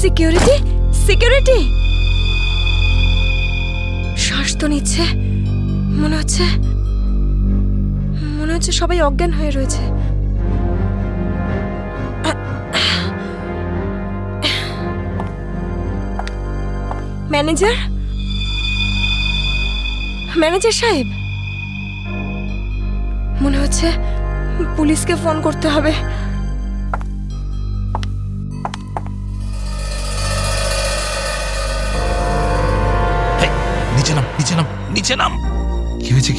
Security security শ্বাস তো নিচ্ছে, মনে হচ্ছে সবাই অজ্ঞান হয়ে রয়েছে। ম্যানেজার সাহেব, মনে হচ্ছে পুলিশকে ফোন করতে হবে। নিচে নাম। কি হয়েছে?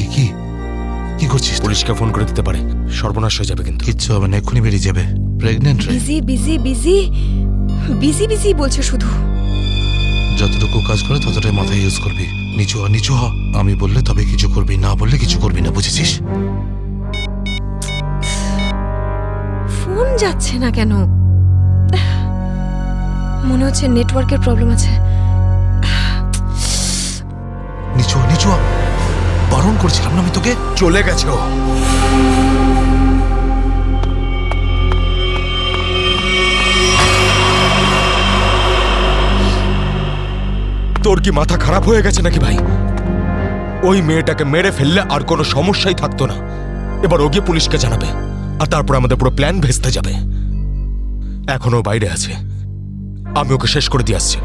কি করছিস? পুলিশকে ফোন করে দিতে পারে, সর্বনাশ হয়ে যাবে। কিন্তু কিচ্ছু হবে না, এক্ষুনি বেরিয়ে যাবে। প্রেগনেন্ট রে। বিজি বলছে শুধু। যতটুকু কাজ করে ততটাই মাথায় ইউজ করবি। নিচু হ। আমি বললে তবে কিছু করবি, না বললে কিছু করবি না, বুঝেছিস? ফোন যাচ্ছে না কেন? মনে হচ্ছে নেটওয়ার্কের প্রবলেম আছে। নিচু হ। বারণ করছিলাম না আমি তোকে? চলে গেছে ও। তোর কি মাথা খারাপ হয়ে গেছে নাকি ভাই? ওই মেয়েটাকে মেরে ফেললে আর কোনো সমস্যাই থাকতো না। এবার ও গিয়ে পুলিশকে জানাবে, আর তারপর আমাদের পুরো প্ল্যান ভেস্তে যাবে। এখনো বাইরে আছে, আমি ওকে শেষ করে দিয়ে আসছি।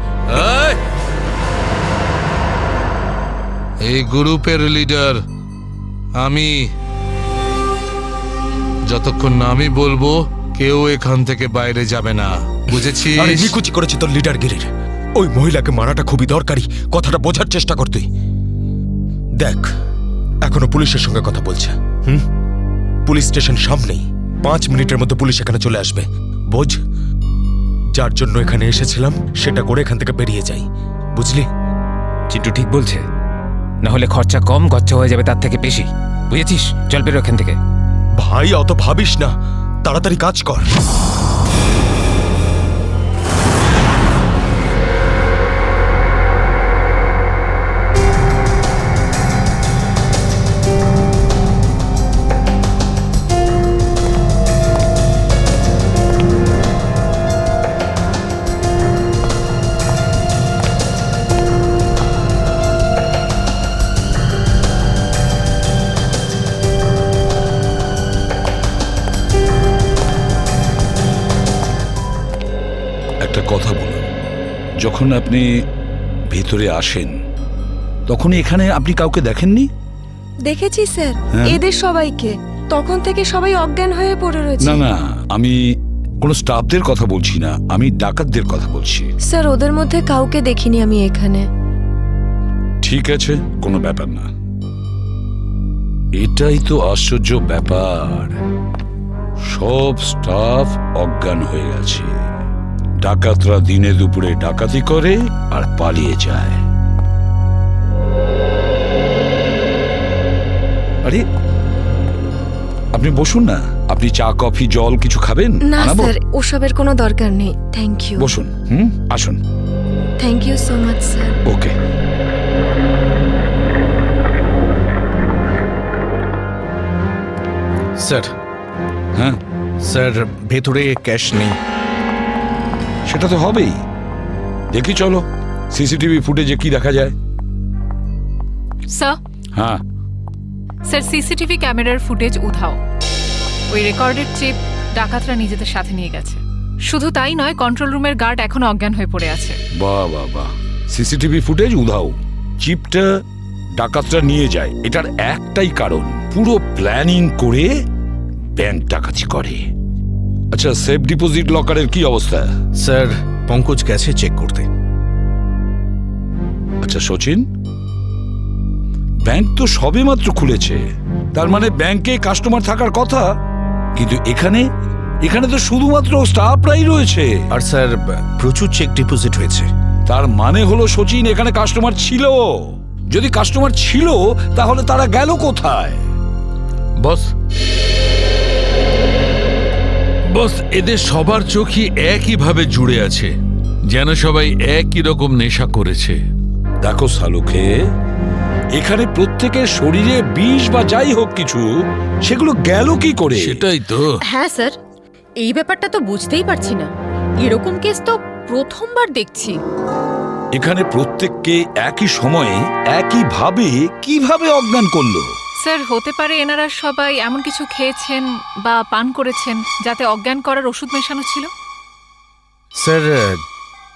এই গ্রুপের লিডার আমি। যতক্ষণ না আমি বলবো কেউ এখান থেকে বাইরে যাবে না, বুঝেছিস? আরে নিকুচি করেছি তোর লিডারগিরির। ওই মহিলাকে মারাটা খুবই দরকারি, কথাটা বোঝার চেষ্টা কর তুই। দেখ, এখনো পুলিশের সঙ্গে কথা বলছে। পুলিশ স্টেশন সামনেই, 5 মিনিটের মধ্যে পুলিশ এখানে চলে আসবে। বোঝ, যার জন্য এখানে এসেছিলাম সেটা করে এখান থেকে বেরিয়ে যাই, বুঝলি? চিন্টু ঠিক বলছে, না হলে খরচা কম, গচ্চা হয়ে যাবে তার থেকে বেশি, বুঝেছিস? চল বেরো এখান থেকে। ভাই অত ভাবিস না, তাড়াতাড়ি কাজ কর। কথা বলুন, যখন আপনি ভিতরে আসেন তখন এখানে আপনি কাউকে দেখেননি? দেখেছি স্যার, এদের সবাইকে। তখন থেকে সবাই অজ্ঞান হয়ে পড়ে রয়েছে। না, আমি কোনো স্টাফদের কথা বলছি না, আমি ডাকাতদের কথা বলছি। স্যার, ওদের মধ্যে কাউকে দেখিনি আমি এখানে। ঠিক আছে, কোনো ব্যাপার না। এটাই তো আশ্চর্য ব্যাপার, সব স্টাফ অজ্ঞান হয়ে গেছে। ডাকাতরা দিনে দুপুরে ডাকাতি করে আর পালিয়ে যায়। আরে আপনি বসুন না, আপনি চা কফি জল কিছু খাবেন? না স্যার, ওসবের কোনো দরকার নেই, থ্যাংক ইউ। বসুন, আসুন। Thank you so much sir. Okay. Sir. হ্যাঁ স্যার, ভেতরে ক্যাশ নেই। সেটা তো হবেই, দেখি চলো সিসিটিভি ফুটেজে কি দেখা যায়। স্যার। হ্যাঁ স্যার, সিসিটিভি ক্যামেরার ফুটেজ উধাও। ওই রেকর্ডের চিপ ডাকাতরা নিজেদের সাথে নিয়ে গেছে। শুধু তাই নয়, কন্ট্রোল রুমের গার্ড এখনো অজ্ঞান হয়ে পড়ে আছে। বাহ, সিসিটিভি ফুটেজ উধাও, চিপটা ডাকাতরা নিয়ে যায়। এটার একটাই কারণ, পুরো প্ল্যানিং করে ব্যাংক ডাকাতি করে। আচ্ছা, সেফ ডিপোজিট লকারের কি অবস্থা? স্যার, পঙ্কজ গেছে চেক করতে। আচ্ছা সচিন, ব্যাংক তো সবেমাত্র খুলেছে, তার মানে ব্যাংকে কাস্টমার থাকার কথা, কিন্তু এখানে তো শুধুমাত্র স্টাফরাই রয়েছে। আর স্যার, প্রচুর চেক ডিপোজিট হয়েছে। তার মানে হলো সচিন, এখানে কাস্টমার ছিল। যদি কাস্টমার ছিল তাহলে তারা গেল কোথায়? বস, এদের সবার চোখই একইভাবে জুড়ে আছে, যেন সবাই একই রকম নেশা করেছে। দেখো সালুকে, এখানে প্রত্যেকের শরীরে বিষ বা যাই হোক কিছু, সেগুলো গেল কি করে? সেটাই তো। হ্যাঁ স্যার, এই ব্যাপারটা তো বুঝতেই পারছি না। এরকম কেস তো প্রথমবার দেখছি। এখানে প্রত্যেককে একই সময়ে একইভাবে কিভাবে অজ্ঞান করলো? স্যার হতে পারে এনারা সবাই এমন কিছু খেয়েছেন বা পান করেছেন যাতে অজ্ঞান করার ওষুধ মেশানো ছিল। স্যার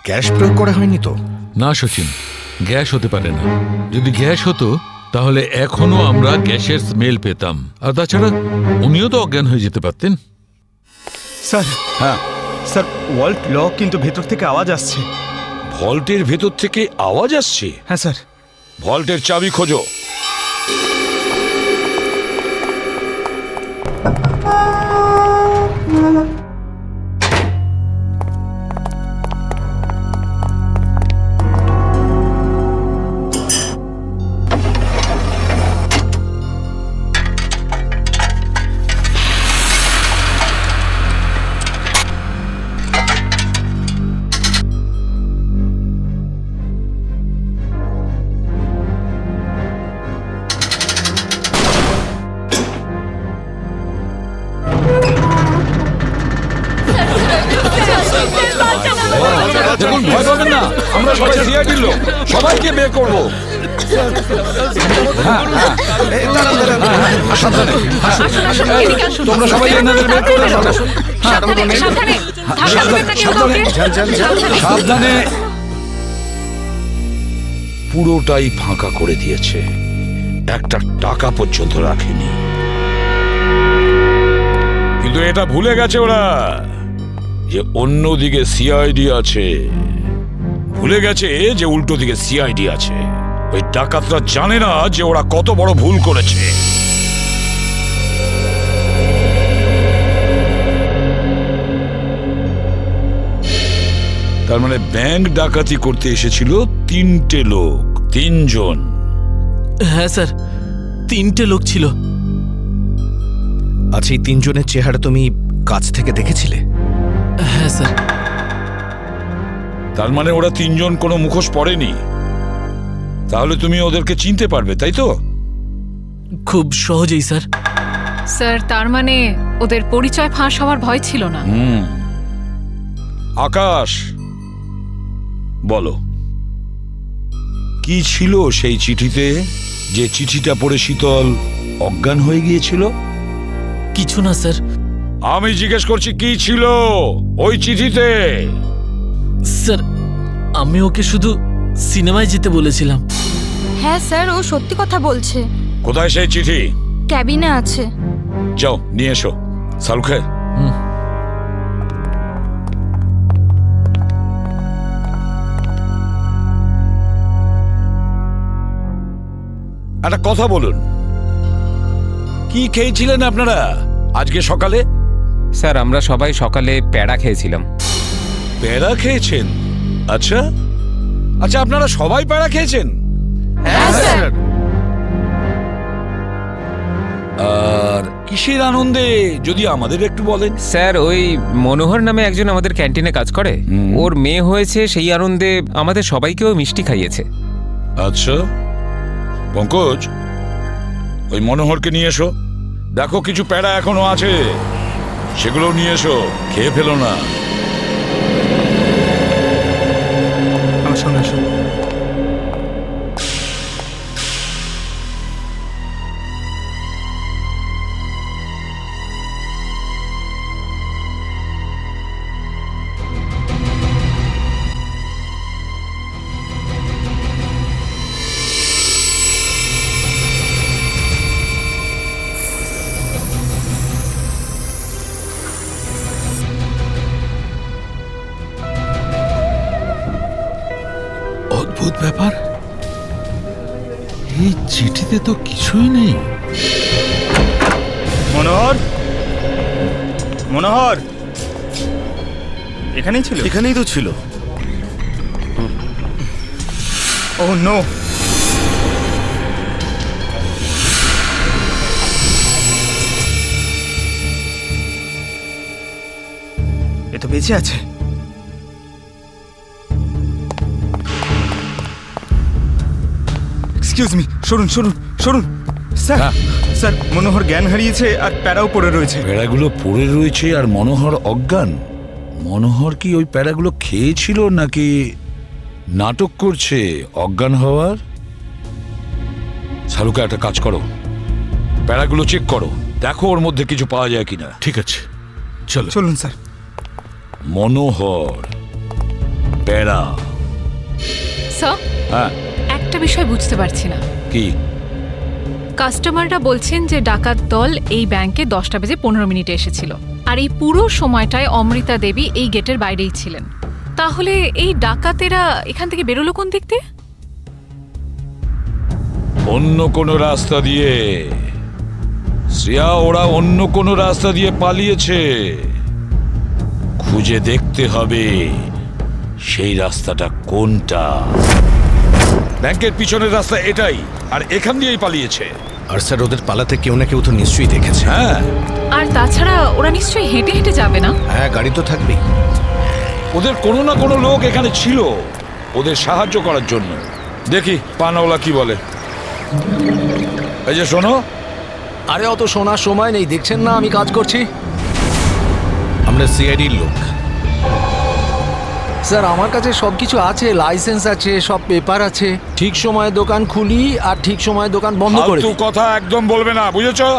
গ্যাস প্রয়োগ করা হয়নি তো? না সচিন, গ্যাস হতে পারে না। যদি গ্যাস হতো তাহলে এখনো আমরা গ্যাসের স্মেল পেতাম। আর তাছাড়া উনিও তো অজ্ঞান হয়ে যেতে পারতেন। স্যার, হ্যাঁ, স্যার ওয়াল্ট লক, কিন্তু ভেতর থেকে আওয়াজ আসছে। ভল্টের ভেতর থেকে আওয়াজ আসছে? হ্যাঁ স্যার। ভল্টের চাবি খোঁজো। দেখুন, ভয় পাবেন না, আমরা সবাই সিআইডির লোক, সবাইকে বের করবো। তোমরা সবাই এনাদের বের করে ফেলো। সাবধানে। পুরোটাই ফাঁকা করে দিয়েছে, একটা টাকা পর্যন্ত রাখেনি। কিন্তু এটা ভুলে গেছে ওরা যে অন্যদিকে সিআইডি আছে। ভুলে গেছে যে উল্টো দিকে সিআইডি আছে। ওই ডাকাতরা জানে না যে ওরা কত বড় ভুল করেছে। তার মানে ব্যাংক ডাকাতি করতে এসেছিল 3টে লোক, 3 জন। হ্যাঁ স্যার, 3টে লোক ছিল। আচ্ছা, এই 3 জনের চেহারা তুমি কাছ থেকে দেখেছিলে? হ্যাঁ স্যার। তার মানে ওরা 3 জন কোনো মুখোশ পরেনি। তাহলে তুমি ওদেরকে চিনতে পারবে, তাই তো? খুব সহজেই স্যার। স্যার তার মানে ওদের পরিচয় ফাঁস হওয়ার ভয় ছিল না। আকাশ, বলো কি ছিল সেই চিঠিতে, যে চিঠিটা পড়ে শীতল অজ্ঞান হয়ে গিয়েছিল? কিছু না স্যার। আমি জিজ্ঞেস করছি কি ছিল ওই চিঠিতে? স্যার, আমি ওকে শুধু সিনেমায় যেতে বলেছিলাম। হ্যাঁ স্যার, ও সত্যি কথা বলছে। কোথায় সেই চিঠি? ক্যাবিনে আছে। যাও নিয়ে এসো। সালুখে, একটা কথা বলুন, কি খেয়েছিলেন আপনারা আজকে সকালে? স্যার আমরা সবাই সকালে প্যাড়া খেয়েছিলাম। প্যাড়া খেয়েছেন? আচ্ছা আচ্ছা, আপনারা সবাই প্যাড়া খেয়েছেন? হ্যাঁ স্যার। আর কিসের আনন্দে যদি আমাদের একটু বলেন? স্যার ওই মনোহর নামে একজন আমাদের ক্যান্টিনে কাজ করে, ওর মেয়ে হয়েছে, সেই আনন্দে আমাদের সবাইকেও মিষ্টি খাইয়েছে। আচ্ছা পঙ্কজ, ওই মনোহরকে নিয়ে এসো। দেখো কিছু প্যাড়া এখনো আছে, সেগুলো নিয়ে এসো, খেয়ে ফেলো না। আমার সঙ্গে আসুন। অদ্ভুত ব্যাপার, এই চিঠিতে তো কিছুই নেই। মনোহর, মনোহর এখানেই ছিল? এখানেই তো ছিল। ও নো। এ তো বেঁচে আছে। এক্সকিউজ মি, সরুন সরুন সরুন। স্যার, স্যার মনোহর জ্ঞান হারিয়েছে আর প্যারাও পড়ে রয়েছে। প্যাড়াগুলো পড়ে রয়েছে আর মনোহর অজ্ঞান? মনোহর কি ওই প্যারাগুলো খেয়েছিল নাকি নাটক করছে অজ্ঞান হওয়ার? শালুকা, একটা কাজ করো, প্যারাগুলো চেক করো, দেখো ওর মধ্যে কিছু পাওয়া যায় কিনা। ঠিক আছে, চলো। চলুন স্যার। মনোহর, প্যারা। স্যার, হ্যাঁ, একটা বিষয় বুঝতে পারছি না। কি? কাস্টমাররা বলছেন যে ডাকাত দল এই ব্যাংকে 10:15 এসেছিল, আর এই পুরো সময়টায় অমৃতা দেবী এই গেটের বাইরেই ছিলেন। তাহলে এই ডাকাতেরা এখান থেকে বেরোলো কোন দিক দিয়ে? অন্য কোনো রাস্তা দিয়ে। শ্রেয়া, ওরা অন্য কোনো রাস্তা দিয়ে পালিয়েছে। খুঁজে দেখতে হবে সেই রাস্তাটা কোনটা। ব্যাংকের পিছনের রাস্তা এটাই, আর এখান দিয়েই পালিয়েছে। আর স্যার ওদের পালাতে কেউ না কেউ তো নিশ্চয়ই দেখেছে। হ্যাঁ, আর তাছাড়া ওরা নিশ্চয়ই হেঁটে হেঁটে যাবে না? হ্যাঁ, গাড়ি তো থাকবেই। ওদের কোনো না কোনো লোক এখানে ছিল ওদের সাহায্য করার জন্য। দেখি পানাওয়ালা কি বলে। এই যে শোনো। আরে অত শোনার সময় নেই, দেখছেন না আমি কাজ করছি। আমরা সিআইডির লোক। স্যার আমার কাছে সব কিছু আছে, লাইসেন্স আছে, সব পেপার আছে। ঠিক সময়ে দোকান খুলি আর ঠিক সময়ে দোকান বন্ধ করে ফালতু দিই। কথা একদম বলবে না, বুঝেছো?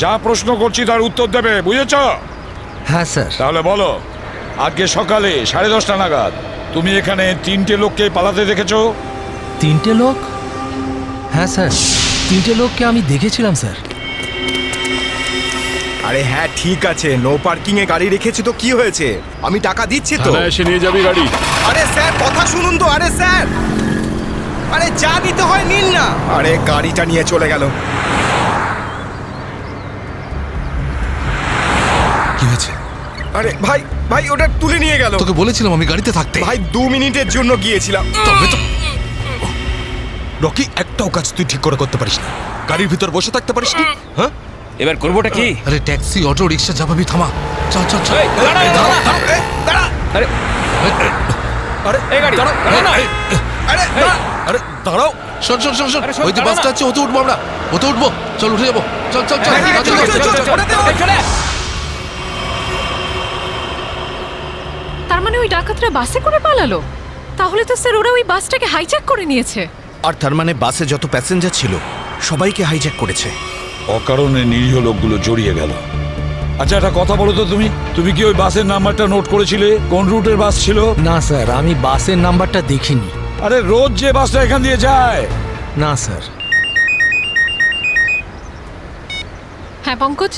যা প্রশ্ন করছি তার উত্তর দেবে, বুঝেছো? হ্যাঁ স্যার। তাহলে বলো, আজকে সকালে 10:30 নাগাদ তুমি এখানে 3টে লোককে পালাতে দেখেছো? 3টে লোক? হ্যাঁ স্যার, 3টে লোককে আমি দেখেছিলাম স্যার। আরে হ্যাঁ ঠিক আছে, নো পার্কিং এ গাড়ি রেখেছি তো কি হয়েছে? আমি টাকা দিচ্ছি তো। এসে নিয়ে যাবি গাড়ি। আরে স্যার কথা শুনুন তো। আরে স্যার, আরে যা নিতে হয় নিন না। আরে গাড়িটা নিয়ে চলে গেল। কি হয়েছে? আরে ভাই, ভাই ওটা তুলে নিয়ে গেল। তোকে বলেছিলাম আমি গাড়িতে থাকতে। ভাই 2 মিনিটের জন্য গিয়েছিলাম। তবে তো রকি, একটাও কাজ তুই ঠিক করে করতে পারিস না। গাড়ির ভিতর বসে থাকতে পারিস না? হ্যাঁ, এবার করবোটা কি? আরে ট্যাক্সি, অটো, রিক্সা যাবাবি, থামা। চল চল চল। আরে দাঁড়াও, আরে দাঁড়াও। শোন শোন শোন শোন, ওই যে বাসটা আছে, ওতে উঠবো আমরা। ওতে উঠবো, চল উঠে যাবো। চল চল চল। তার মানে ওই ডাকাতরা বাসে করে পালালো? তাহলে তো স্যার ওরা ওই বাসটাকে হাইজ্যাক করে নিয়েছে। আর তার মানে বাসে যত প্যাসেঞ্জার ছিল সবাইকে হাইজ্যাক করেছে। অকারণে নিরীহ লোকগুলো জড়িয়ে গেল। আচ্ছা, একটা কথা বলো তো, তুমি কি ওই বাসের নাম্বারটা নোট করেছিলে? কোন রুটের বাস ছিল? না স্যার, আমি বাসের নাম্বারটা দেখিনি। আরে রোজ যে বাসটা এখান দিয়ে যায়। না স্যার। হ্যাঁ পঙ্কজ,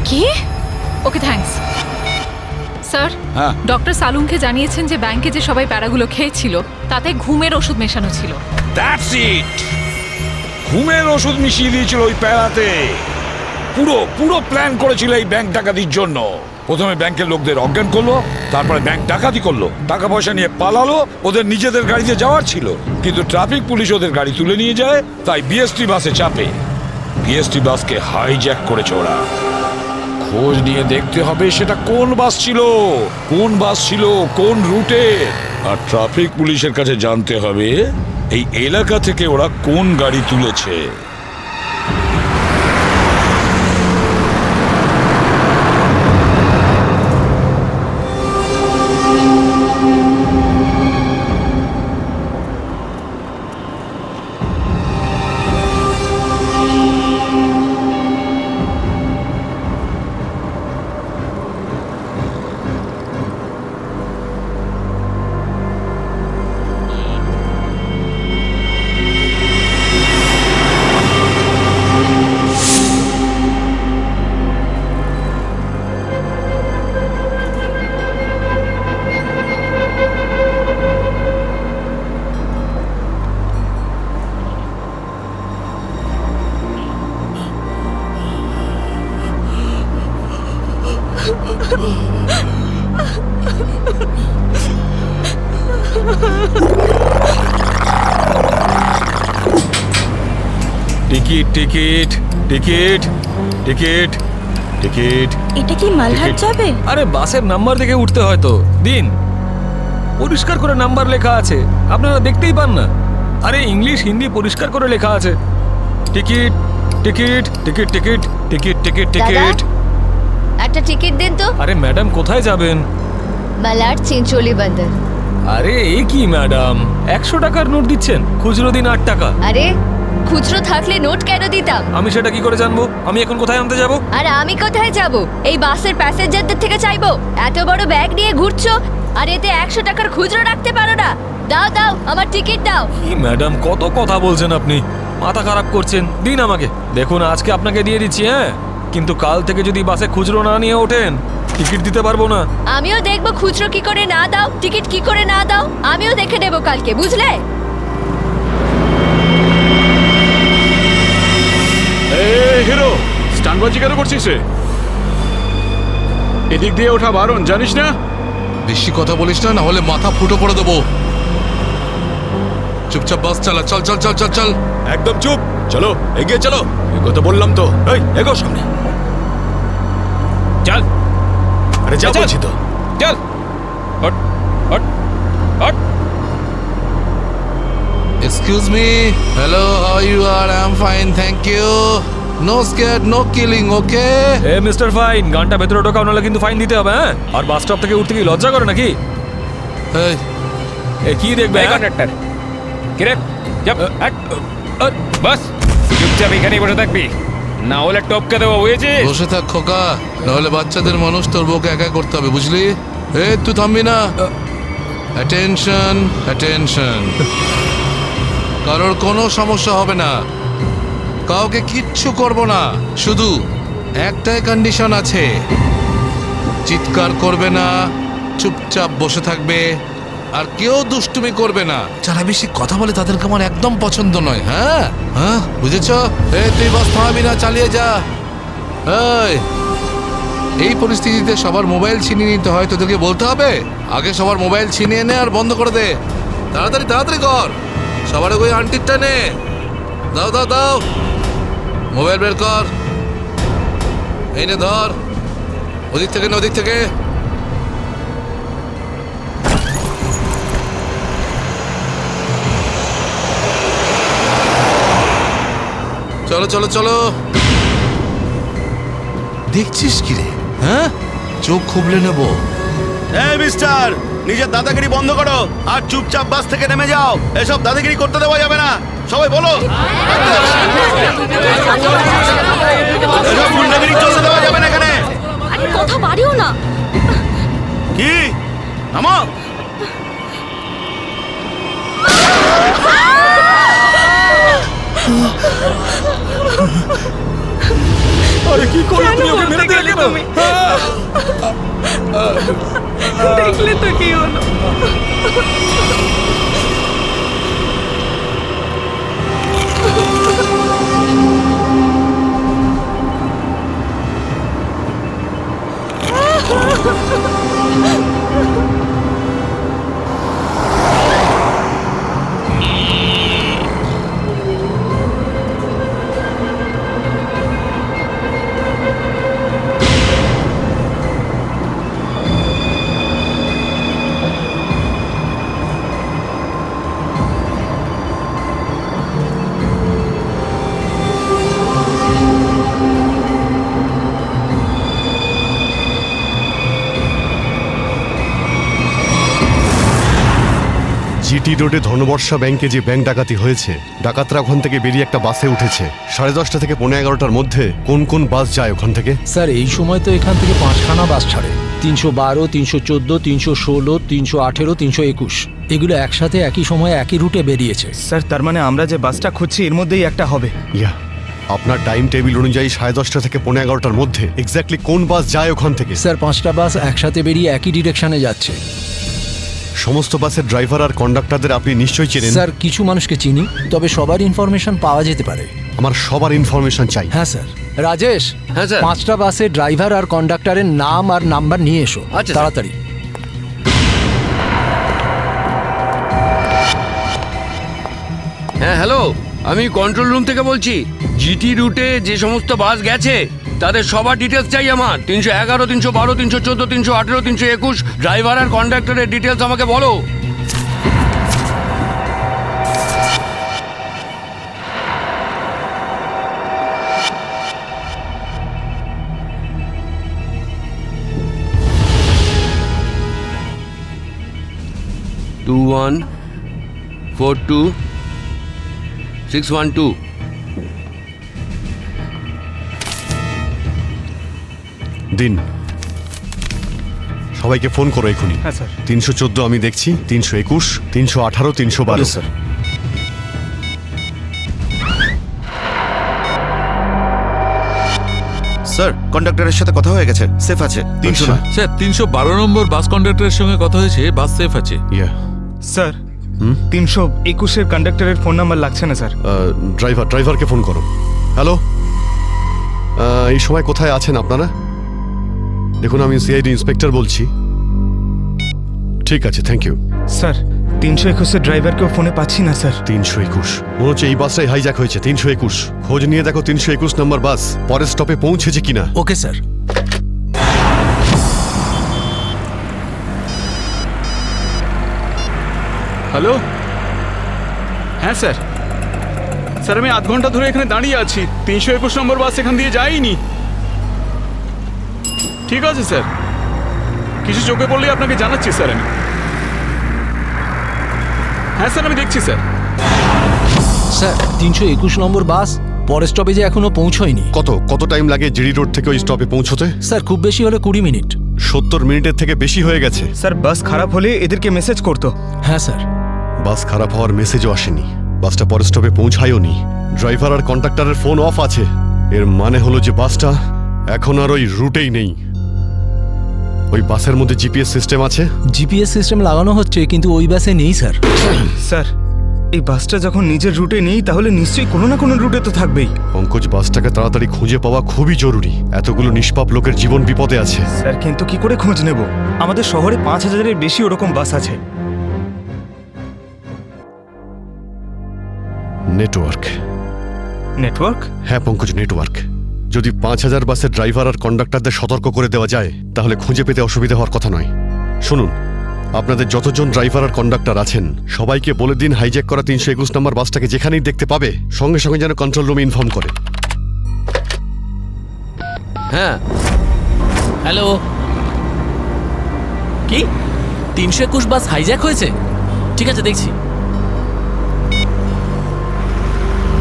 কি? Okay thanks. স্যার, হ্যাঁ। ডক্টর সালুনকে জানিয়েছেন যে ব্যাংকে যে সবাই প্যারাগুলো খেয়েছিল তাতে ঘুমের ওষুধ মেশানো ছিল। That's it. ঘুমের ওষুধ মিশিয়ে দিয়েছিল ওই প্যারাতে। পুরো প্ল্যান করেছিল এই ব্যাংক ডাকাতির জন্য। প্রথমে ব্যাংকের লোকদের অজ্ঞান করলো, তারপরে ব্যাংক ডাকাতি করলো, টাকা পয়সা নিয়ে পালালো। ওদের নিজেদের গাড়িতে যাওয়ার ছিল, কিন্তু ট্রাফিক পুলিশ ওদের গাড়ি তুলে নিয়ে যায়, তাই বিএসটি বাসে চাপে। বিএসটি বাসকে হাইজ্যাক করেছে ওরা। খোঁজ নিয়ে দেখতে হবে সেটা কোন বাস ছিল, কোন রুটে। আর ট্রাফিক পুলিশের কাছে জানতে হবে এই এলাকা থেকে ওরা কোন গাড়ি তুলেছে। Ticket ticket ticket ticket ticket. এটা কি মালহাট যাবে? আরে বাসের নাম্বার দেখে উঠতে হয় তো। দিন, পরিষ্কার করে নাম্বার লেখা আছে, আপনারা দেখতেই পান না? আরে ইংলিশ হিন্দি পরিষ্কার করে লেখা আছে। Ticket ticket ticket ticket ticket ticket ticket. একটা টিকিট দিন তো। আরে ম্যাডাম কোথায় যাবেন? মালাড চিনচোলি বন্দর। আরে এ কি ম্যাডাম, 100 টাকার নোট দিচ্ছেন, খুচরো দিন 8 টাকা। আরে খুচরো থাকলে নোট কেন দিতাম? আমি সেটা কি করে জানবো? আমি এখন কোথায় আনতে যাব? আর আমি কোথায় যাব? এই বাসের প্যাসেঞ্জারদের থেকে চাইবো? এত বড় ব্যাগ নিয়ে ঘুরছো আর এতে 100 টাকার খুচরো রাখতে পারো না? দাও দাও, আমার টিকিট দাও। কি ম্যাডাম, কত কথা বলছেন আপনি, মাথা খারাপ করছেন। দিন আমাকে। দেখুন আজকে আপনাকে দিয়ে দিচ্ছি, হ্যাঁ, কিন্তু কাল থেকে যদি বাসে খুচরো না নিয়ে ওঠেন টিকিট দিতে পারবো না। আমিও দেখবো খুচরো কি করে না দাও, টিকিট কি করে না দাও, আমিও দেখে নেবো কালকে, বুঝলে? হিরো স্টানবাজি কেন করছিস রে? এদিক দিয়ে ওঠা বারণ, জানিস না? বেশি কথা বলিস না, না হলে মাথা ফুটো করে দেবো। চুপচাপ বাস চালা, চল চল চল চল চল। একদম চুপ, চলো এগিয়ে চলো। এগো তো বললাম তো, এই এগো সামনে। চল, আরে যা চল। বলছি তো। চল, hot hot hot. Excuse me. Hello, how you are? I'm fine, thank you. No scared, no killing, okay? A mister fine, গানটা ভেতরে ঢোকাও, নাহলে কিন্তু ফাইন দিতে হবে, হ্যাঁ? আর বাস স্টপ থেকে উঠতে কি লজ্জা করে নাকি? Hey, এ কি দেখবে এই কন্ডাক্টর, কিরে চাপ, হাট, বাস চুপচাপ এখানেই বসে থাকবি, না হলে টপকে দেবো, বুঝেছিস? বসে থাক খোকা, নাহলে বাচ্চাদের মানুষ তোর বউকে একা করতে হবে, বুঝলি? তুই থামবি না। Attention, attention. কারোর কোনো সমস্যা হবে না, কাউকে কিচ্ছু করব না, শুধু একটাই কন্ডিশন আছে, চিৎকার করবে না, চুপচাপ বসে থাকবে, আর কেউ দুষ্টুমি করবে না। যারা বেশি কথা বলে তাদেরকে আমার একদম পছন্দ নয়। হ্যাঁ হ্যাঁ, বুঝেছ? তুই বাস থামাবি না, চালিয়ে যা। এই পরিস্থিতিতে সবার মোবাইল ছিনিয়ে নিতে হয়, তোদেরকে বলতে হবে আগে সবার মোবাইল ছিনিয়ে নে আর বন্ধ করে দে। তাড়াতাড়ি তাড়াতাড়ি কর, সবার ওই আন্টিরটা নে। দাও দাও দাও, মোবাইল বের কর, এই নে ধর, ওদিক থেকে না ওদিক থেকে। চলো চলো চলো। দেখছিস কি রে? হ্যাঁ, চোখ খুবলে নেবো। এই মিস্টার, নিজের দাদাগিরি বন্ধ করো আর চুপচাপ বাস থেকে নেমে যাও। এসব দাদাগিরি করতে দেওয়া যাবে না, সবাই বলো। এসব গুন্ডাগিরি চলতে দেওয়া যাবে না এখানে। আরে কথা বাড়িও না। কি নামো। আরে কি করলে তুমি? ওকে মেরে দিলে কেন? দেখলে তো কি হলো। জিটি রোডে ধনবর্ষা ব্যাংকে যে ব্যাংক ডাকাতি হয়েছে, ডাকাতরা ওখান থেকে বেরিয়ে একটা বাসে উঠেছে 10:30 থেকে 11:15টার মধ্যে। কোন কোন বাস যায় ওখান থেকে? স্যার এই সময় তো এখান থেকে 5খানা বাস ছাড়ে, 312, 314, 316, 318, 321। এগুলো একসাথে একই সময়ে একই রুটে বেরিয়েছে। স্যার, তার মানে আমরা যে বাসটা খুঁজছি এর মধ্যেই একটা হবে। ইয়া, আপনার টাইম টেবিল অনুযায়ী 10:30 থেকে 11:15টার মধ্যে এক্স্যাক্টলি কোন বাস যায় ওখান থেকে? স্যার 5টা বাস একসাথে বেরিয়ে একই ডিরেকশনে যাচ্ছে। সমস্ত বাসের ড্রাইভার আর কন্ডাক্টরদের আপনি নিশ্চয়ই চেনেন? স্যার কিছু মানুষকে চিনি, তবে সবার ইনফরমেশন পাওয়া যেতে পারে। আমার সবার ইনফরমেশন চাই। হ্যাঁ স্যার। রাজেশ, হ্যাঁ স্যার। 5টা বাসের ড্রাইভার আর কন্ডাক্টরের নাম আর নাম্বার নিয়ে এসো। আচ্ছা, তাড়াতাড়ি। হ্যাঁ হ্যালো, আমি কন্ট্রোল রুম থেকে বলছি। জিটি রুটে যে সমস্ত বাস গেছে তাদের সবার ডিটেলস চাই আমার। 311, 312, 314, 318, 321 ড্রাইভার আর কন্ডাক্টরের ডিটেলস আমাকে বলো। 2142 দিন সবাইকে ফোন করো এখনই। হ্যাঁ স্যার। 314 আমি দেখছি, 321, 318, 312। স্যার। স্যার কন্ডাক্টরের সাথে কথা হয়ে গেছে, সেফ আছে। 300 না। স্যার 312 নম্বর বাস কন্ডাক্টরের সঙ্গে কথা হয়েছে, বাস সেফ আছে। স্যার 321-এর কন্ডাক্টরের ফোন নাম্বার লাগছে না স্যার। ড্রাইভারকে ফোন করো। হ্যালো, এই সময় কোথায় আছেন আপনারা? দেখুন আমি সিআইডি ইন্সপেক্টর বলছি। ঠিক আছে, থ্যাংক ইউ। স্যার 321-এর ড্রাইভারকেও ফোনে পাচ্ছি না স্যার। 321 মনে হচ্ছে এই বাসটাই হাইজ্যাক হয়েছে। 321 খোঁজ নিয়ে দেখো 321 নম্বর বাস পরের স্টপে পৌঁছেছে কিনা। Okay sir. হ্যালো, হ্যাঁ স্যার। স্যার আমি আধ ঘন্টা ধরে এখানে দাঁড়িয়ে আছি, 321 নম্বর বাস এখান দিয়ে যায়নি। ঠিক আছে স্যার, কিছু চোখে পড়লেই আপনাকে জানাচ্ছি স্যার আমি। হ্যাঁ স্যার আমি দেখছি স্যার। স্যার 321 নম্বর বাস পরের স্টপেজে এখনো পৌঁছয়নি। কত টাইম লাগে জিডি রোড থেকে ওই স্টপে পৌঁছতে? স্যার খুব বেশি হলে 20 মিনিট। 70 মিনিটের থেকে বেশি হয়ে গেছে। স্যার বাস খারাপ হলে এদেরকে মেসেজ করতো। হ্যাঁ স্যার। বাস খারাপ হওয়ার মেসেজও আসেনি, বাসটা পরের স্টপে পৌঁছায়ও নি। ড্রাইভার আর কন্ডাক্টরের ফোন অফ আছে। এর মানে হলো যে বাসটা এখন আর ওই রুটেই নেই। ওই বাসের মধ্যে জিপিএস সিস্টেম আছে? জিপিএস সিস্টেম লাগানো হচ্ছে কিন্তু ওই বাসে নেই স্যার। স্যার এই বাসটা যখন নিজের রুটে নেই তাহলে নিশ্চয়ই কোনো না কোনো রুটে তো থাকবেই। পঙ্কজ, বাসটাকে তাড়াতাড়ি খুঁজে পাওয়া খুবই জরুরি। এতগুলো নিষ্পাপ লোকের জীবন বিপদে আছে। স্যার কিন্তু কি করে খোঁজ নেব? আমাদের শহরে 5000-এর বেশি ওরকম বাস আছে। নেটওয়ার্ক। নেটওয়ার্ক? হ্যাঁ পঙ্কজ, নেটওয়ার্ক। যদি 5000 বাসের ড্রাইভার আর কন্ডাক্টরদের সতর্ক করে দেওয়া যায় তাহলে খুঁজে পেতে অসুবিধা হওয়ার কথা নয়। শুনুন, আপনাদের যতজন ড্রাইভার আর কন্ডাক্টর আছেন সবাইকে বলে দিন হাইজ্যাক করা 321 নম্বর বাসটাকে যেখানেই দেখতে পাবে সঙ্গে সঙ্গে যেন কন্ট্রোল রুমে ইনফর্ম করে। হ্যাঁ হ্যালো, কি 321 বাস হাইজ্যাক হয়েছে? ঠিক আছে দেখছি।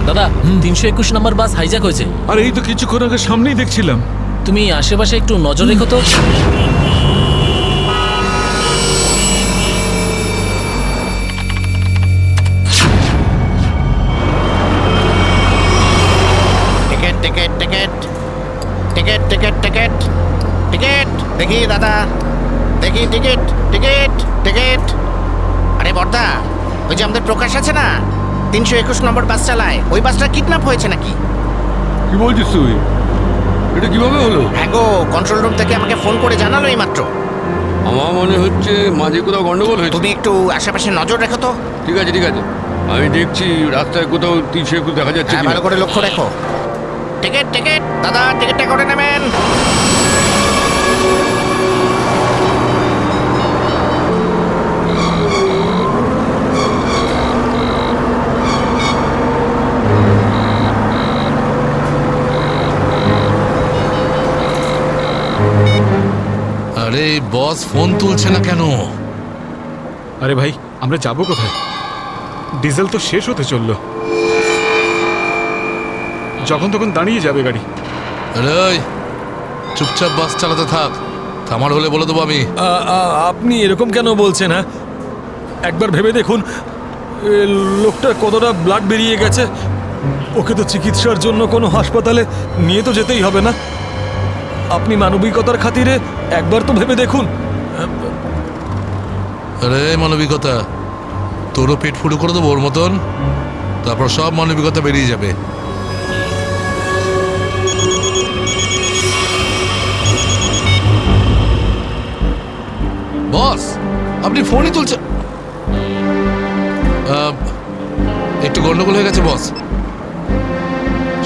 দাদা 321 নম্বর বাস হাইজ্যাক হয়েছে। আর এই তো কিছুক্ষণ আগে সামনেই দেখছিলাম। তুমি আশেপাশে একটু নজর রেখো তো। Ticket ticket ticket ticket ticket ticket ticket দেখি দাদা, দেখি টিকিট টিকিট টিকিট। আরে বর্দা, ওই যে আমাদের প্রকাশ আছে না, 321 নম্বর বাস চালায়, ওই বাসটা কিডন্যাপ হয়েছে নাকি? কি বলছিস তুই? এটা কিভাবে হলো? হ্যাঁ গো, কন্ট্রোল রুম থেকে আমাকে ফোন করে জানালো এই মাত্র। আমার মনে হচ্ছে মাঝে কোথাও গন্ডগোল হয়েছে। তুমি একটু আশেপাশে নজর রেখো তো। ঠিক আছে ঠিক আছে, আমি দেখছি রাস্তায় কোথাও 321 দেখা যাচ্ছে হ্যাঁ, কিনা। ভালো করে লক্ষ্য রেখো। টিকিট টিকিট দাদা, টিকিটটা করে নেবেন। আরে বস ফোন তুলছে না কেন? আরে ভাই, আমরা যাব কোথায়? ডিজেল তো শেষ হতে চললো, যখন তখন দাঁড়িয়ে যাবে গাড়ি। আরে চুপচাপ বাস চালাতে থাক, থামার হলে বলে দেবো আমি। আপনি এরকম কেন বলছেন? হ্যাঁ একবার ভেবে দেখুন, লোকটা কতটা ব্লাড বেরিয়ে গেছে। ওকে তো চিকিৎসার জন্য কোনো হাসপাতালে নিয়ে তো যেতেই হবে না? আপনি মানবিকতার খাতিরে একবার তো ভেবে দেখুন। আরে মানবিকতা, তোরও পেট ফুটো করে দেবো ওর মতন, তারপর সব মানবিকতা বেরিয়ে যাবে। বস আপনি ফোনই তুলছেন? একটু গন্ডগোল হয়ে গেছে বস,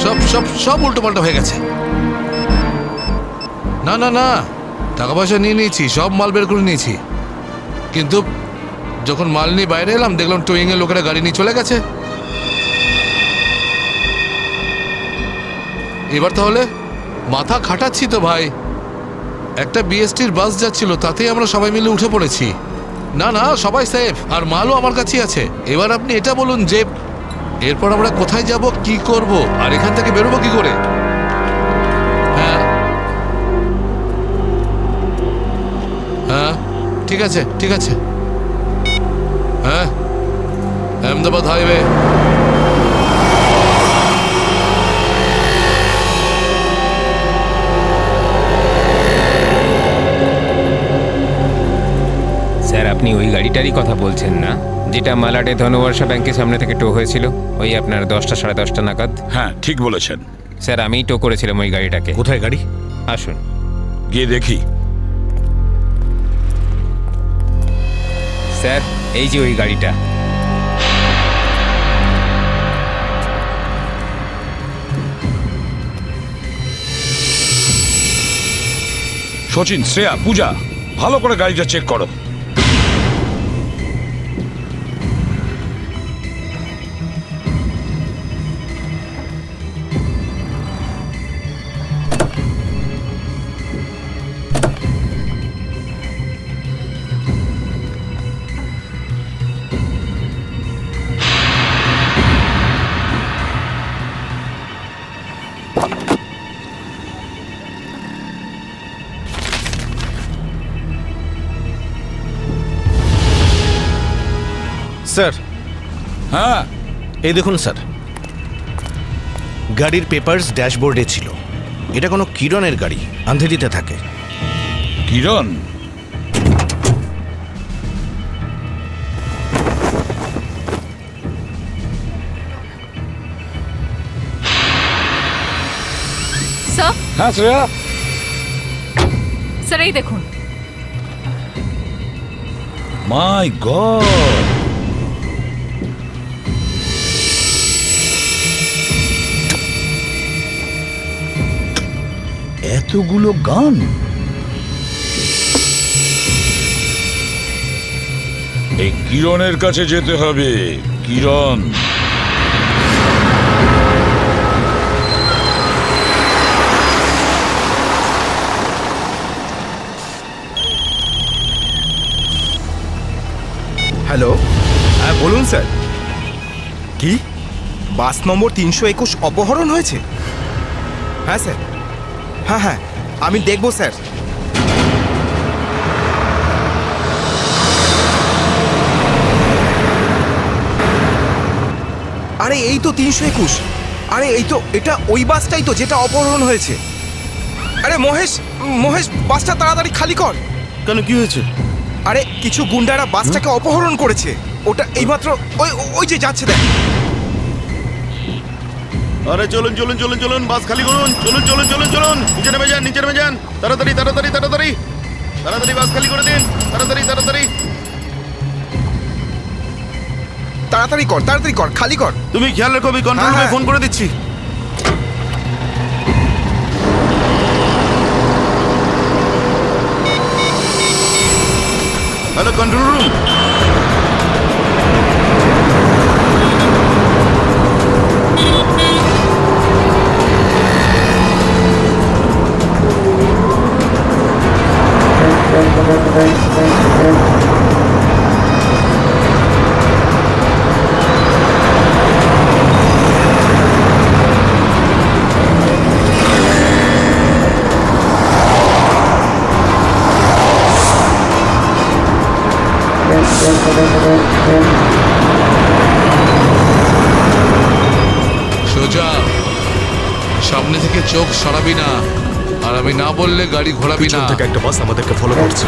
সব সব সব উল্টো পাল্টা হয়ে গেছে। না না না, টাকা পয়সা নিয়ে নিয়েছি, সব মাল বের করে নিয়েছি, কিন্তু যখন মাল নিয়ে বাইরে এলাম দেখলাম টোয়িং এর লোকেরা গাড়ি নিয়ে চলে গেছে। এবার তাহলে মাথা খাটাচ্ছি তো ভাই। একটা বিএসটির বাস যাচ্ছিল, তাতেই আমরা সবাই মিলে উঠে পড়েছি। না না, সবাই সেফ, আর মালও আমার কাছেই আছে। এবার আপনি এটা বলুন যে এরপর আমরা কোথায় যাব, কি করব, আর এখান থেকে বেরোবো কি করে? হ্যাঁ হ্যাঁ, ঠিক আছে ঠিক আছে। হ্যাঁ, আহমেদাবাদ হাইওয়ে। স্যার, আপনি ওই গাড়িটারই কথা বলছেন না, যেটা মালাডে ধনবর্ষা ব্যাংকের সামনে থেকে টো হয়েছিল ওই আপনার 10টা সাড়ে 10টা নাগাদ? হ্যাঁ, ঠিক বলেছেন স্যার, আমিই টো করেছিলাম ওই গাড়িটাকে। কোথায় গাড়ি? আসুন গিয়ে দেখি। স্যার, এই যে ওই গাড়িটা। সচিন, শ্রেয়া, পূজা, ভালো করে গাড়িটা চেক করো। স্যার। হ্যাঁ, এই দেখুন স্যার, গাড়ির পেপারস ড্যাশবোর্ডে ছিল। এটা কোনো কিরণের গাড়ি, আন্ধেরিতে থাকে। কিরণ? স্যার, হ্যাঁ শ্রেয়া। স্যার এই দেখুন। মাই গড, এতগুলো গান! এই কিরণের কাছে যেতে হবে। কিরণ, হ্যালো, হ্যাঁ বলুন স্যার। কি বাস নম্বর 321 অপহরণ হয়েছে? হ্যাঁ স্যার, হ্যাঁ হ্যাঁ, আমি দেখব স্যার। আরে এই তো 321। আরে এই তো, এটা ওই বাসটাই তো যেটা অপহরণ হয়েছে। আরে মহেশ, মহেশ, বাসটা তাড়াতাড়ি খালি কর। কেন, কি হয়েছে? আরে কিছু গুন্ডারা বাসটাকে অপহরণ করেছে। ওটা এইমাত্র ওই ওই যে যাচ্ছে, দেখ। আরে চলুন চলুন চলুন চলুন, বাস খালি করুন। চলুন চলুন চলুন চলুন, নিচে নেমে যান, নিচে নেমে যান। তাড়াতাড়ি তাড়াতাড়ি তাড়াতাড়ি তাড়াতাড়ি বাস খালি করে দিন। তাড়াতাড়ি তাড়াতাড়ি তাড়াতাড়ি কর, তাড়াতাড়ি কর, খালি কর। তুমি খেয়াল রাখো, আমি কন্ট্রোল রুমে ফোন করে দিচ্ছি। Hello, control room. সোজা সামনে থেকে চোখ সরাবি না, আর আমি না বললে গাড়ি ঘোরাবি না। থেকে একটা বাস আমাদেরকে ফলো করছে।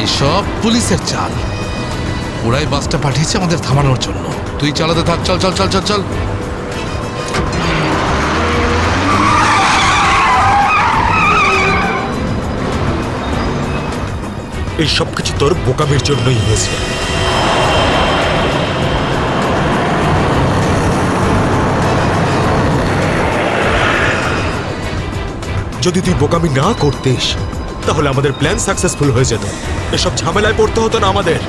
এসব পুলিশের চাল। ওরাই বাসটা পাঠিয়েছে আমাদের থামানোর জন্য। তুই চালাতে থাক, চল চল চল চল চল। এই সব কিছু তোর বোকামির জন্যই হয়েছে। যদি তুই বোকামি না করতিস তাহলে আমাদের প্ল্যান সাকসেসফুল হয়ে যেত। এসব ঝামেলায় পড়তে হতো না আমাদের।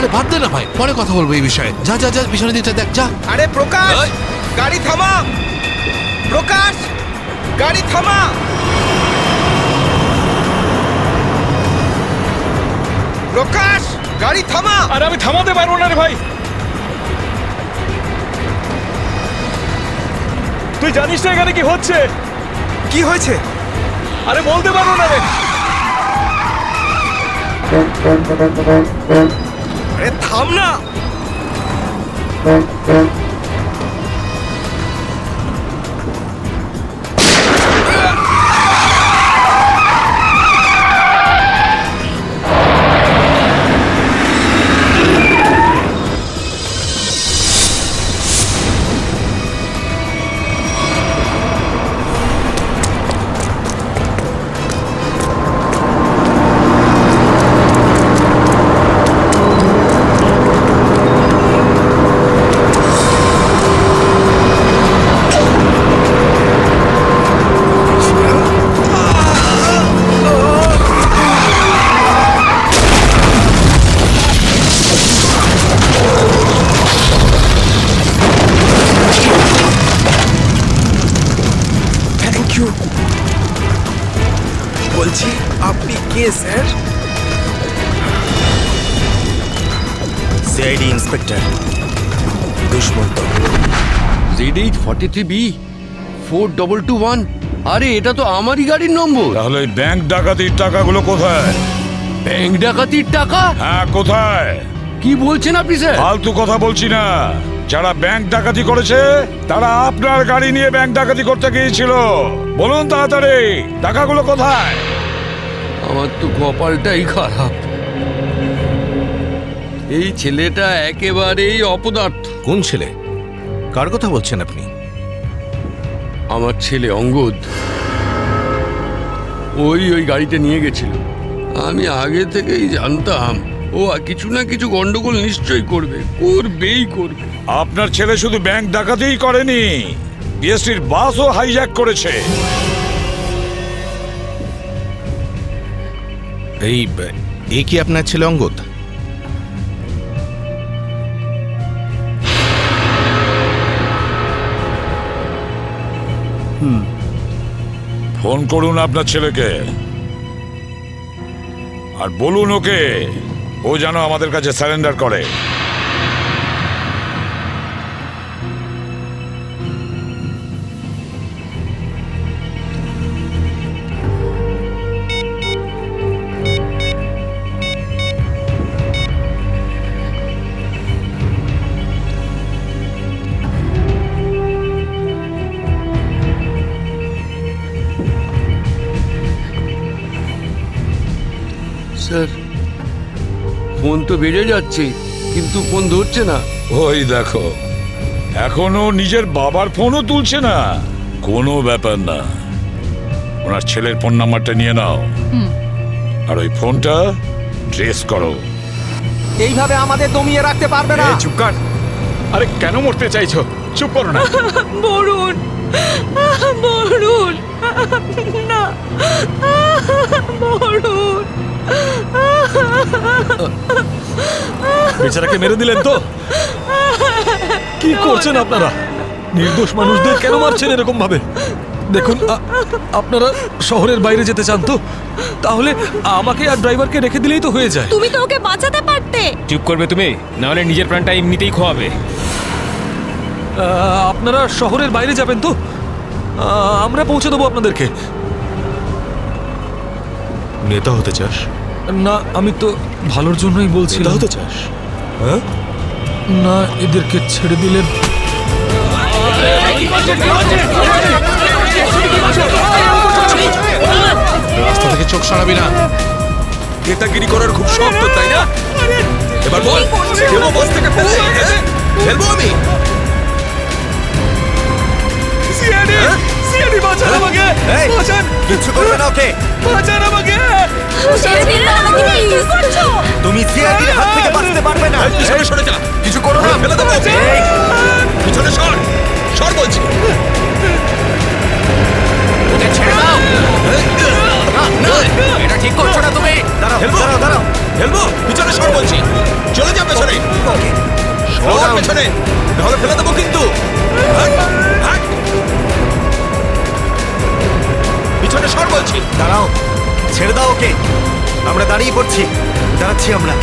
আরে বাদ দে না ভাই, পরে কথা বলবো এই বিষয়ে। যা যা যা, পিছনের দিকটা দেখ, যা। আরে প্রকাশ, গাড়ি থামা! প্রকাশ, গাড়ি থামা! প্রকাশ, গাড়ি থামা! আরে আমি থামাতে পারবো না রে ভাই। তুই জানিস না এখানে কি হচ্ছে? কি হয়েছে? আরে বলতে পারবো না রে। আরে থাম না! বলছি আপনি কে sir? CID inspector Dushmanta. Z843B 4221। আরে এটা তো আমারই গাড়ির নম্বর। তাহলে ওই ব্যাংক ডাকাতির টাকাগুলো কোথায়? ব্যাংক ডাকাতির টাকা? হ্যাঁ, কোথায়? কি বলছেন আপনি স্যার? ফালতু কথা বলছি না। যারা ব্যাংক ডাকাতি করেছে তারা আপনার গাড়ি নিয়ে ব্যাংক ডাকাতি করতে গিয়েছিল। বলুন তাড়াতাড়ি, টাকাগুলো কোথায়? আমার তো কপালটাই খারাপ। এই ছেলেটা একেবারেই অপদার্থ। কোন ছেলে? কার কথা বলছেন আপনি? আমার ছেলে অঙ্গদ। ওই গাড়িটা নিয়ে গেছিল। আমি আগে থেকেই জানতাম ও কিছু না কিছু গন্ডগোল নিশ্চয়ই করবে, করবেই করবে। আপনার ছেলে শুধু ব্যাংক ডাকাতিই করেনি, বিএসটির বাসও হাইজ্যাক করেছে। এই কি আপনার ছেলে অঙ্গদ? ফোন করুন আপনার ছেলেকে আর বলুন ওকে ও যেন আমাদের কাছে সারেন্ডার করে। স্যার, ফোন তো বেড়ে যাচ্ছে কিন্তু ফোন ধরছে না। ওই দেখো, এখনো নিজের বাবার ফোনও তুলছে না। কোনো ব্যাপার না, ওনার ছেলের ফোন নাম্বারটা নিয়ে নাও আর ওই ফোনটা ট্রেস করো। এইভাবে আমাদের দমিয়ে রাখতে পারবে না। চুপ কর। আরে কেন মরতে চাইছো? চুপ করো না। বরুণ, বরুণ, না, বরুণ। বেচারাকে মেরে দিলেন তো? কি করছেন আপনারা? নির্দোষ মানুষদের কেন মারছেন এরকম ভাবে? দেখুন, আপনারা শহরের বাইরে যেতে চান তো তাহলে আমাকে আর ড্রাইভারকে রেখে দিলেই তো হয়ে যায়। তুমি তো ওকে বাঁচাতে পারতে। চুপ করবে তুমি, না হলে নিজের প্রাণটা এমনিতেই খোয়াবে। আপনারা শহরের বাইরে যাবেন তো? আমরা পৌঁছে দেবো আপনাদেরকে। নেতা হতে চাস? না, আমি তো ভালোর জন্যই বলছি। নেতা হতে চাস? হ্যাঁ, না, এদেরকে ছেড়ে দিলে রাস্তা থেকে চোখ সরাবি না। নেতাগিরি করার খুব শখ তো, তাই না? এবার বল, দেবো বাস থেকে ফেলতে? ফেলবো আমি? সিআইডি বাঁচান আমাকে! বাঁচান! কিচ্ছু করবে না ওকে। বাঁচান আমাকে! তুমি সিআইডির হাত থেকে বাঁচতে পারবে না। পিছনে সরে যা, কিছু করো না, ফেলে দেবো। পিছনে সর, সর বলছি। ওকে ছেড়ে দাও। না, এটা ঠিক করছো না তুমি। দাঁড়াও, দাঁড়াও, দাঁড়াও। ফেলবো, পিছনে সর। সর বলছি, চলে যা পেছনে। সর পেছনে, নাহলে ফেলে দেবো কিন্তু। হাট, হাট। পিছনে সর বলছি। দাঁড়াও, ছেড়ে দাও ওকে, আমরা দাঁড়িয়ে পড়ছি, দাঁড়াচ্ছি আমরা।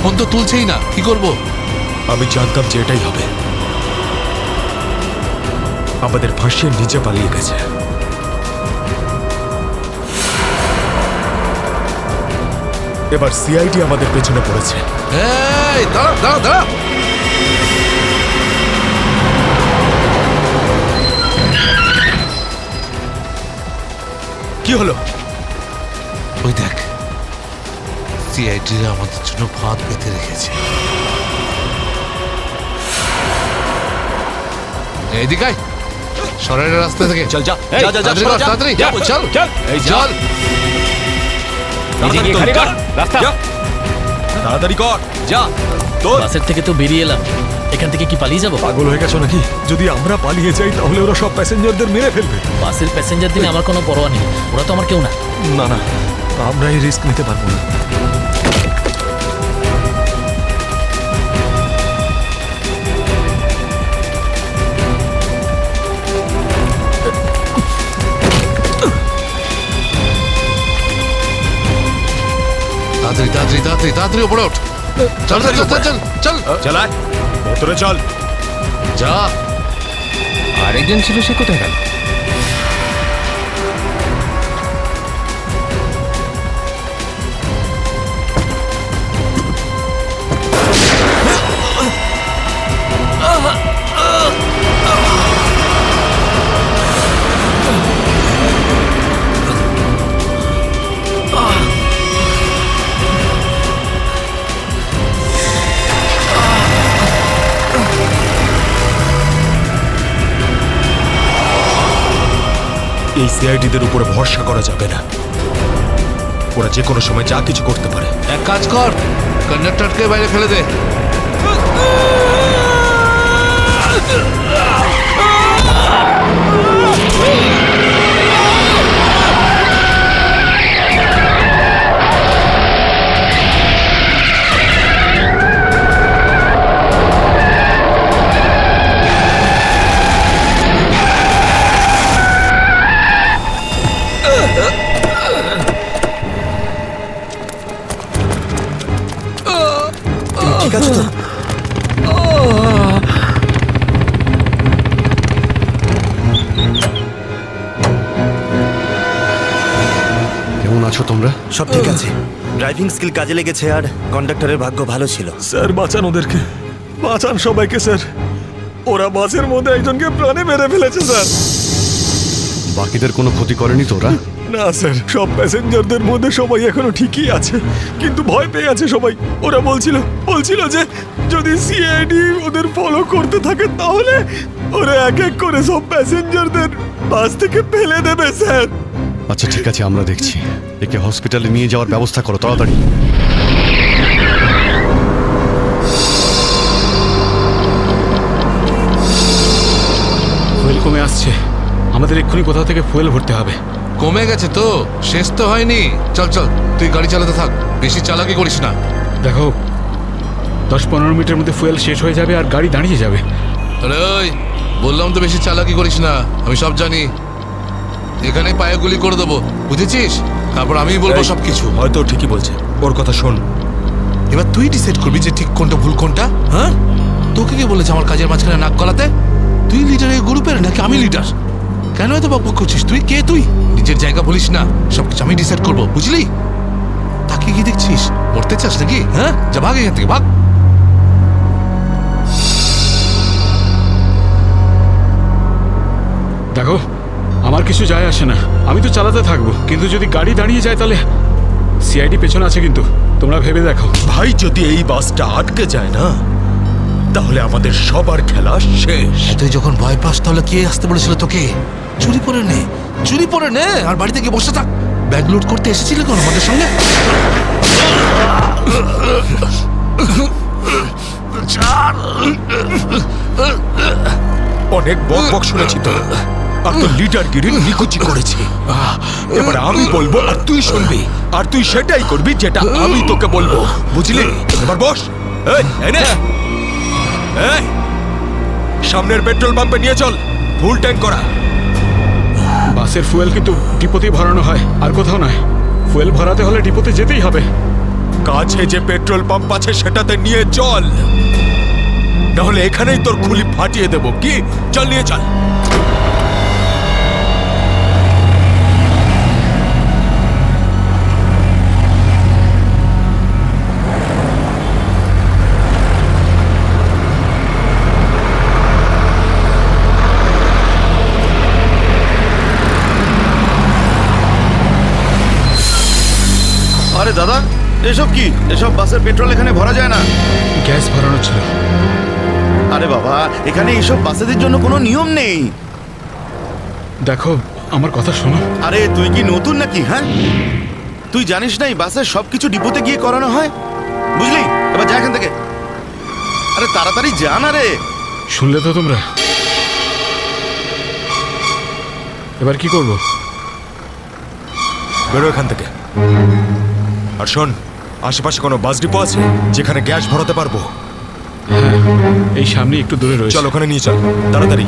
ফোন তো তুলছেই না, কি করব? আমি জানতাম যে এটাই হবে। আমাদের ফাঁসিয়ে নিচে পালিয়ে গেছে। এবার সিআইডি আমাদের পেছনে পড়েছে। এই দাঁড়া দাঁড়া দাঁড়া, কি হলো? ওই দেখ, সিআইডিরা আমাদের জন্য ফাঁদ পেতে রেখেছে। এইদিকে আয়, সরাইয়ের রাস্তা থেকে। চল যা, এই, যা যা যা, সরা, যা। তাড়াতাড়ি যা, চল চল। এই চল। নিজে গিয়ে খালি কর, রাস্তা। যা। তাড়াতাড়ি কর, যা। তোর বাসের থেকে তো বেরিয়ে এলাম, এখান থেকে কি পালিয়ে যাবো? পাগল হয়ে গেছো নাকি? যদি আমরা পালিয়ে যাই তাহলে ওরা সব প্যাসেঞ্জারদের মেরে ফেলবে। বাসের প্যাসেঞ্জার দিনে আমার কোনো পরোয়া নেই, ওরা তো আমার কেউ না। না না, আমরা এই রিস্ক নিতে পারবো না। তাড়াতাড়ি তাড়াতাড়ি তাড়াতাড়ি তাড়াতাড়ি উপরে ওঠ। চল চল চল চল চল চালায়, ভেতরে চল। যা। আরেকজন ছিল, সে কোথায় গেল? এই সিআইডিদের উপরে ভরসা করা যাবে না, ওরা যে কোনো সময় যা কিছু করতে পারে। এক কাজ কর, কন্ডাক্টরকে বাইরে ফেলে দে। ঠিক আছে তো? কেমন আছো তোমরা? সব ঠিক আছে, ড্রাইভিং স্কিল কাজে লেগেছে আর কন্ডাক্টরের ভাগ্য ভালো ছিল। স্যার বাঁচান ওদেরকে, বাঁচান সবাইকে স্যার। ওরা বাসের মধ্যে একজনকে প্রাণে মেরে ফেলেছে স্যার। বাকিদের কোনো ক্ষতি করেনি তো ওরা? না স্যার, সব প্যাসেঞ্জারদের মধ্যে সবাই এখনো ঠিকই আছে, কিন্তু ভয় পেয়ে আছে সবাই। ওরা বলছিল যে যদি সিআইডি ওদের ফলো করতে থাকে তাহলে ওরা এক এক করে সব প্যাসেঞ্জারদের বাস থেকে ফেলে দেবে স্যার। আচ্ছা ঠিক আছে, আমরা দেখছি। একে হসপিটালে নিয়ে যাওয়ার ব্যবস্থা করো তাড়াতাড়ি। ফুয়েল কমে আসছে, আমাদের এক্ষুনি কোথাও থেকে ফুয়েল ভরতে হবে। কমে গেছে তো, শেষ তো হয়নি। চল চল, তুই গাড়ি চালাতে থাক, বেশি চালাকি করিস না। দেখো, 10-15 মিনিটের মধ্যে ফুয়েল শেষ হয়ে যাবে আর গাড়ি দাঁড়িয়ে যাবে। আরে ওই, বললাম তো বেশি চালাকি করিস না, আমি সব জানি। এখানে পায়ে গুলি করে দেবো, বুঝেছিস? তারপর আমিই বলবো সবকিছু। হয়তো ঠিকই বলছে, ওর কথা শোন। এবার তুই ডিসাইড করবি যে ঠিক কোনটা ভুল কোনটা। হ্যাঁ, তোকে কে বলেছে আমার কাজের মাঝখানে নাক গলাতে? তুই লিডার এই গ্রুপের নাকি আমি লিডার? কেন এত বকবক করছিস? তুই কে? তুই নিজের জায়গা বলিস না, সবকিছু আমি ডিসাইড করবো, বুঝলি? তাকে কি দেখছিস? মরতে চাস নাকি? হ্যাঁ, যা ভাগ এখান থেকে, ভাগ। দেখো, আমার কিছু যায় আসে না, আমি তো চালাতে থাকবো, কিন্তু যদি গাড়ি দাঁড়িয়ে যায় তাহলে সিআইডি পেছনে আছে, কিন্তু তোমরা ভেবে দেখো। ভাই, যদি এই বাসটা আটকে যায় না তাহলে আমাদের সবার খেলা শেষ। তুই যখন ভয় পাস তাহলে কে আসতে বলেছিল তোকে? চুরি করে নে, চুরি করে নে, আর বাড়িতে গিয়ে বসে থাক। ব্যাগ লুট করতে এসেছিলে কোন আমাদের সঙ্গে? ছাড়। অনেক বক শুনেছি তো, আর তোর লিডারগিরি নিকুচি করেছি। এবার আমি বলবো আর তুই শুনবি, আর তুই সেটাই করবি যেটা আমি তোকে বলবো, বুঝলি? এবার বস। এই নে, এই সামনের পেট্রোল পাম্পে নিয়ে চল, ফুল ট্যাঙ্ক করা। বাসের ফুয়েল কিন্তু ডিপোতেই ভরানো হয়, আর কোথাও নয়। ফুয়েল ভরাতে হলে ডিপোতে যেতেই হবে। কাছে যে পেট্রোল পাম্প আছে সেটাতে নিয়ে চল, নাহলে এখানেই তোর খুলি ফাটিয়ে দেবো। কি, চল নিয়ে চল। আরে দাদা, এসব কি? এসব বাসের পেট্রোল এখানে ভরা যায় না। গ্যাস ভরানো ছিল। আরে বাবা, এখানে এইসব বাসেদের জন্য কোনো নিয়ম নেই। দেখো, আমার কথা শোনো। আরে তুই কি নতুন নাকি? হ্যাঁ, তুই জানিস না এই বাসের সবকিছু ডিপোতে গিয়ে করানো হয়, বুঝলি? এবার যা এখান থেকে। আরে তাড়াতাড়ি যা না রে। শুনলে তো তোমরা? এবার কি করব? বেরো এখান থেকে। আর শোন, আশেপাশে কোনো বাস ডিপো আছে যেখানে গ্যাস ভরাতে পারবো? হ্যাঁ, এই সামনে একটু দূরে রয়েছে। চল ওখানে নিয়ে চল, তাড়াতাড়ি।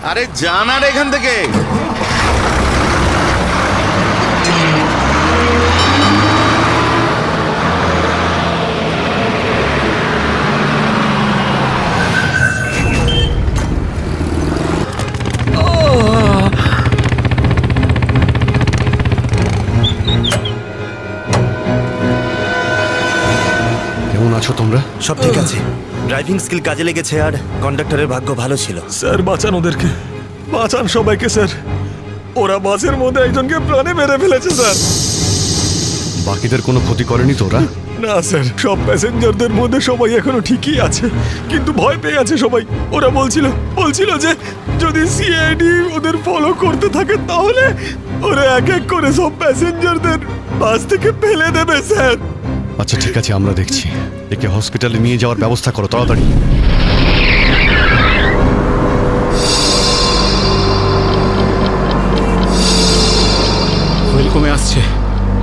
আরে যা না রে এখান থেকে। কেমন আছো তোমরা? সব ঠিক আছে, ড্রাইভিং স্কিল কাজে লেগেছে আর কন্ডাক্টরের ভাগ্য ভালো ছিল। স্যার বাঁচান ওদেরকে, বাঁচান সবাইকে স্যার। ওরা বাসের মধ্যে একজনকে প্রাণে মেরে ফেলেছে স্যার। বাকিদের কোনো ক্ষতি করেনি তো ওরা? না স্যার, সব প্যাসেঞ্জারদের মধ্যে সবাই এখনো ঠিকই আছে, কিন্তু ভয় পেয়ে আছে সবাই। ওরা বলছিল যে যদি সিআইডি ওদের ফলো করতে থাকে তাহলে ওরা এক এক করে সব প্যাসেঞ্জারদের বাস থেকে ফেলে দেবে স্যার। আচ্ছা ঠিক আছে, আমরা দেখছি। একে হসপিটালে নিয়ে যাওয়ার ব্যবস্থা করো তাড়াতাড়ি। ফুয়েল কমে আসছে,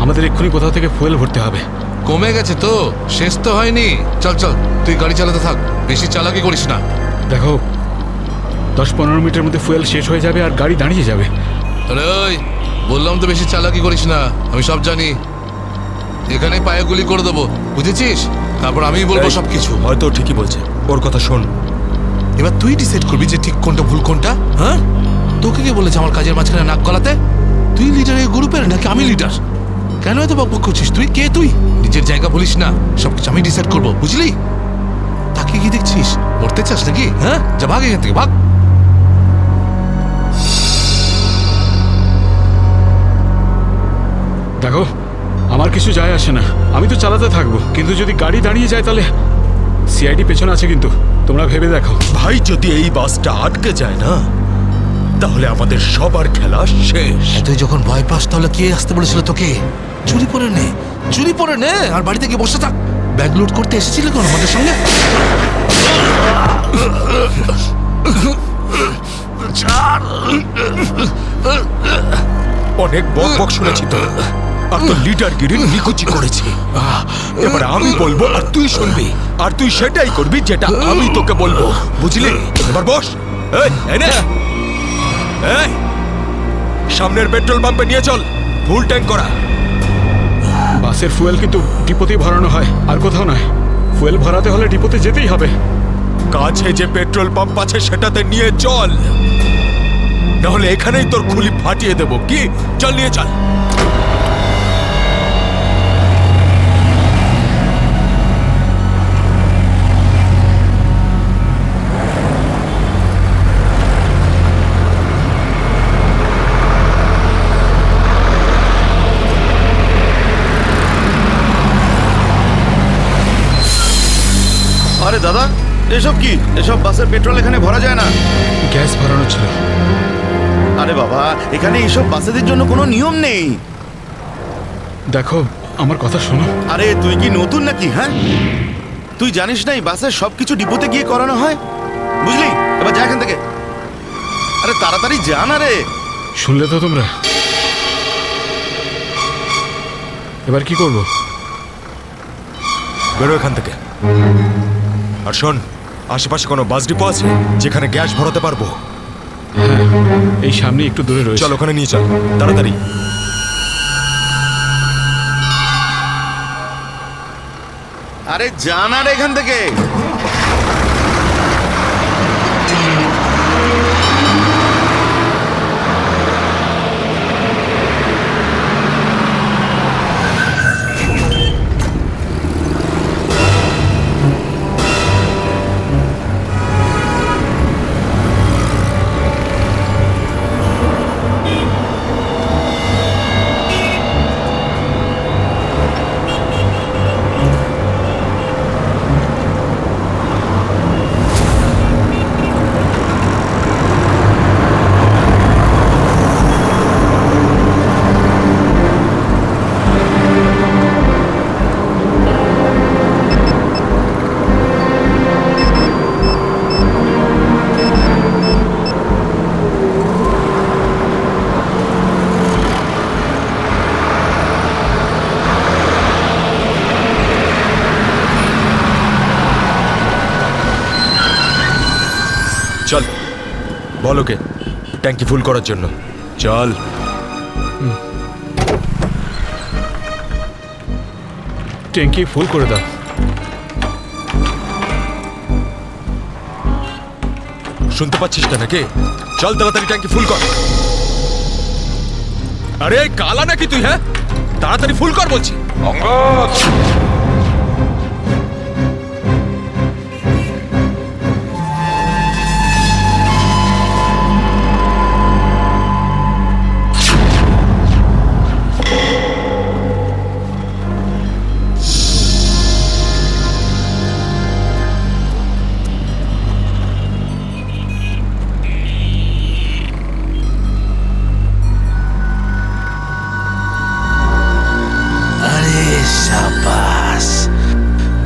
আমাদের এক্ষুনি কোথাও থেকে ফুয়েল ভরতে হবে। কমে গেছে তো, শেষ তো হয়নি। চল চল, তুই গাড়ি চালাতে থাক, বেশি চালাকি করিস না। দেখো, 10-15 মিনিটের মধ্যে ফুয়েল শেষ হয়ে যাবে আর গাড়ি দাঁড়িয়ে যাবে। আরে ওই, বললাম তো বেশি চালাকি করিস না, আমি সব জানি। এখানে পায়ে গুলি করে দেবো, বুঝেছিস? তারপর আমি বলবো সবকিছু। হয়তো ঠিকই বলছে, ওর কথা শোন। এবার তুই ডিসাইড করবি যে ঠিক কোনটা ভুল কোনটা। হ্যাঁ, তোকে কে বলেছে আমার কাজের মাঝখানে নাক গলাতে? তুই লিডার এই গ্রুপের নাকি আমি লিডার? কেন এত বকবক করছিস? তুই কে? তুই নিজের জায়গা বলিস না, সবকিছু আমি ডিসাইড করবো, বুঝলি? তাকে কি দেখছিস? মরতে চাস নাকি? হ্যাঁ, যা ভাগ এখান থেকে, ভাগ। দেখো, আমার কিছু যায় আসে না, আমি তো চালাতে থাকবো, কিন্তু যদি গাড়ি দাঁড়িয়ে যায় তাহলে সিআইডি পেছনে আছে, কিন্তু তোমরা ভেবে দেখো। ভাই, যদি এই বাসটা আটকে যায় না তাহলে আমাদের সবার খেলা শেষ। তুই যখন ভয় পাস তাহলে কে আসতে বলেছিল তোকে? চুরি পরে নে আর বাড়িতে গিয়ে বসে থাক। ব্যাগ লোড করতে এসেছিলে কোন আমাদের সঙ্গে? অনেক বক শুনেছি তো, আর তোর লিডারগিরি নিকুচি করেছি। এবার আমি বলবো আর তুই শুনবি, আর তুই সেটাই করবি যেটা আমি তোকে বলবো, বুঝলি? এবার বস। এই নে, এই সামনের পেট্রোল পাম্পে নিয়ে চল, ফুল ট্যাঙ্ক করা। বাসের ফুয়েল কিন্তু ডিপোতেই ভরানো হয়, আর কোথাও নয়। ফুয়েল ভরাতে হলে ডিপোতে যেতেই হবে। কাছে যে পেট্রোল পাম্প আছে সেটাতে নিয়ে চল, নাহলে এখানেই তোর খুলি ফাটিয়ে দেবো। কি, চল নিয়ে চল। আরে দাদা, এসব কি? এসব বাসের পেট্রোল এখানে ভরা যায় না। গ্যাস ভরানো ছিল। আরে বাবা, এখানে এইসব বাসেদের জন্য কোনো নিয়ম নেই। দেখো, আমার কথা শোনো। আরে তুই কি নতুন নাকি? হ্যাঁ, তুই জানিস না এই বাসের সবকিছু ডিপোতে গিয়ে করানো হয়, বুঝলি? এবার যা এখান থেকে। আরে তাড়াতাড়ি যা না রে। শুনলে তো তোমরা? এবার কি করব? বেরো এখান থেকে। আর শোন, আশেপাশে কোনো বাস ডিপো আছে যেখানে গ্যাস ভরাতে পারবো? হ্যাঁ, এই সামনে একটু দূরে রয়েছে। চল ওখানে নিয়ে চল তাড়াতাড়ি। আরে যা না রে এখান থেকে। চল, বল ওকে ট্যাঙ্কি ফুল করার জন্য। চল। ট্যাঙ্কি ফুল করে দাও। শুনতে পাচ্ছিস না নাকি? চল তাড়াতাড়ি ট্যাঙ্কি ফুল কর। আরে কালা নাকি তুই? হ্যাঁ, তাড়াতাড়ি ফুল কর বলছি। অঙ্গদ,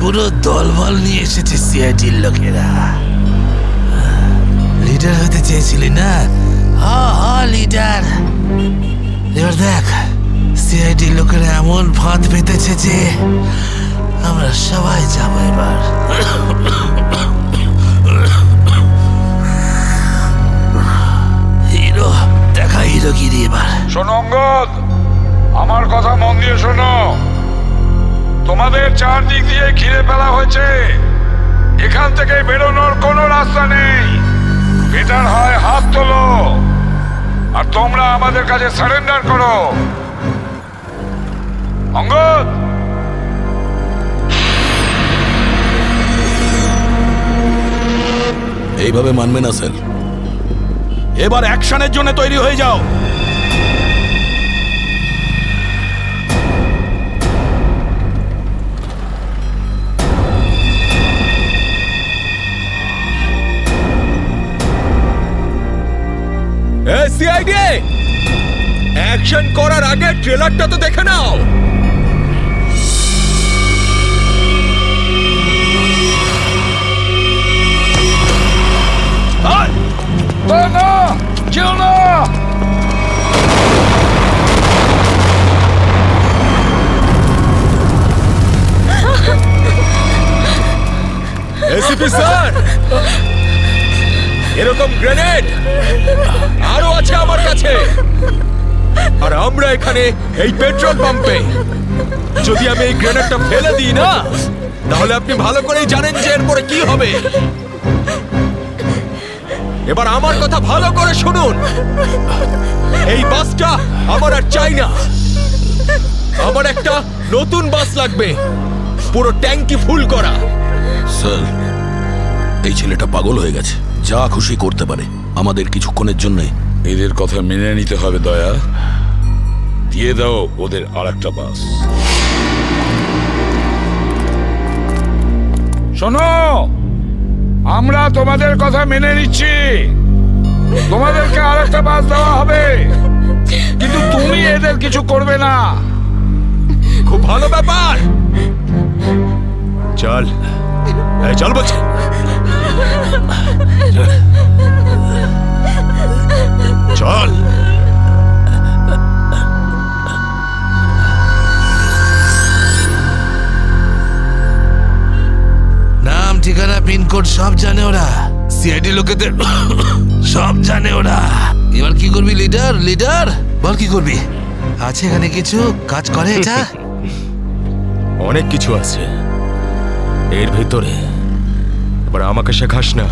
পুরো দলবল নিয়ে এসেছে সিআইডির লোকেরা। লিডার হতে চেয়েছিলি না? লিডার। এবার দেখ, সিআইডির লোকেরা এমন ফাঁদ পেতেছে যে আমরা সবাই যাবো এবার। হিরো দেখা, হিরোগিরি এবার। শোনো অঙ্গদ, আমার কথা মন দিয়ে শোনো। তোমাদের চারদিক দিয়ে ঘিরে ফেলা হয়েছে। এখান থেকে বেরোনোর কোনো রাস্তা নেই। বেটার হয় হাত তোলো আর তোমরা আমাদের কাছে সারেন্ডার করো। অঙ্গদ, এইভাবে মানবে না স্যার। এবার অ্যাকশনের জন্য তৈরি হয়ে যাও। সিআইডি, অ্যাকশন করার আগে ট্রেলারটা তো দেখে নাও। এসিপি স্যার, এরকম গ্রেনেড আরো আছে আমার কাছে। আর আমরা এখানে এই পেট্রোল পাম্পে যদি আমি এই গ্রেনেডটা ফেলে দিই না, তাহলে আপনি ভালো করেই জানেন যে এরপরে কি হবে। এবার আমার কথা ভালো করে শুনুন। এই বাসটা আমার আর চাই না। আমার একটা নতুন বাস লাগবে, পুরো ট্যাঙ্কি ফুল করা। স্যার, এই ছেলেটা পাগল হয়ে গেছে, যা খুশি করতে পারে আমাদের কিছুক্ষণের জন্যে। এদের কথা মেনে নিতে হবে দয়া। দিয়ে দাও ওদের আর একটা বাস। শোনো, আমরা তোমাদের কথা মেনে নিচ্ছি। তোমাদেরকে আর একটা বাস দেওয়া হবে, কিন্তু তুমি এদের কিছু করবে না। খুব ভালো ব্যাপার। চল এই চল বলছি। চল। নাম ঠিকানা পিনকোড সব জানে ওরা, সিআইডি লোকেদের সব জানে ওরা। এবার কি করবি লিডার? লিডার বল কি করবি? আছে এখানে কিছু কাজ করে এটা? অনেক কিছু আছে এর ভিতরে, এবার আমাকে শেখাস না,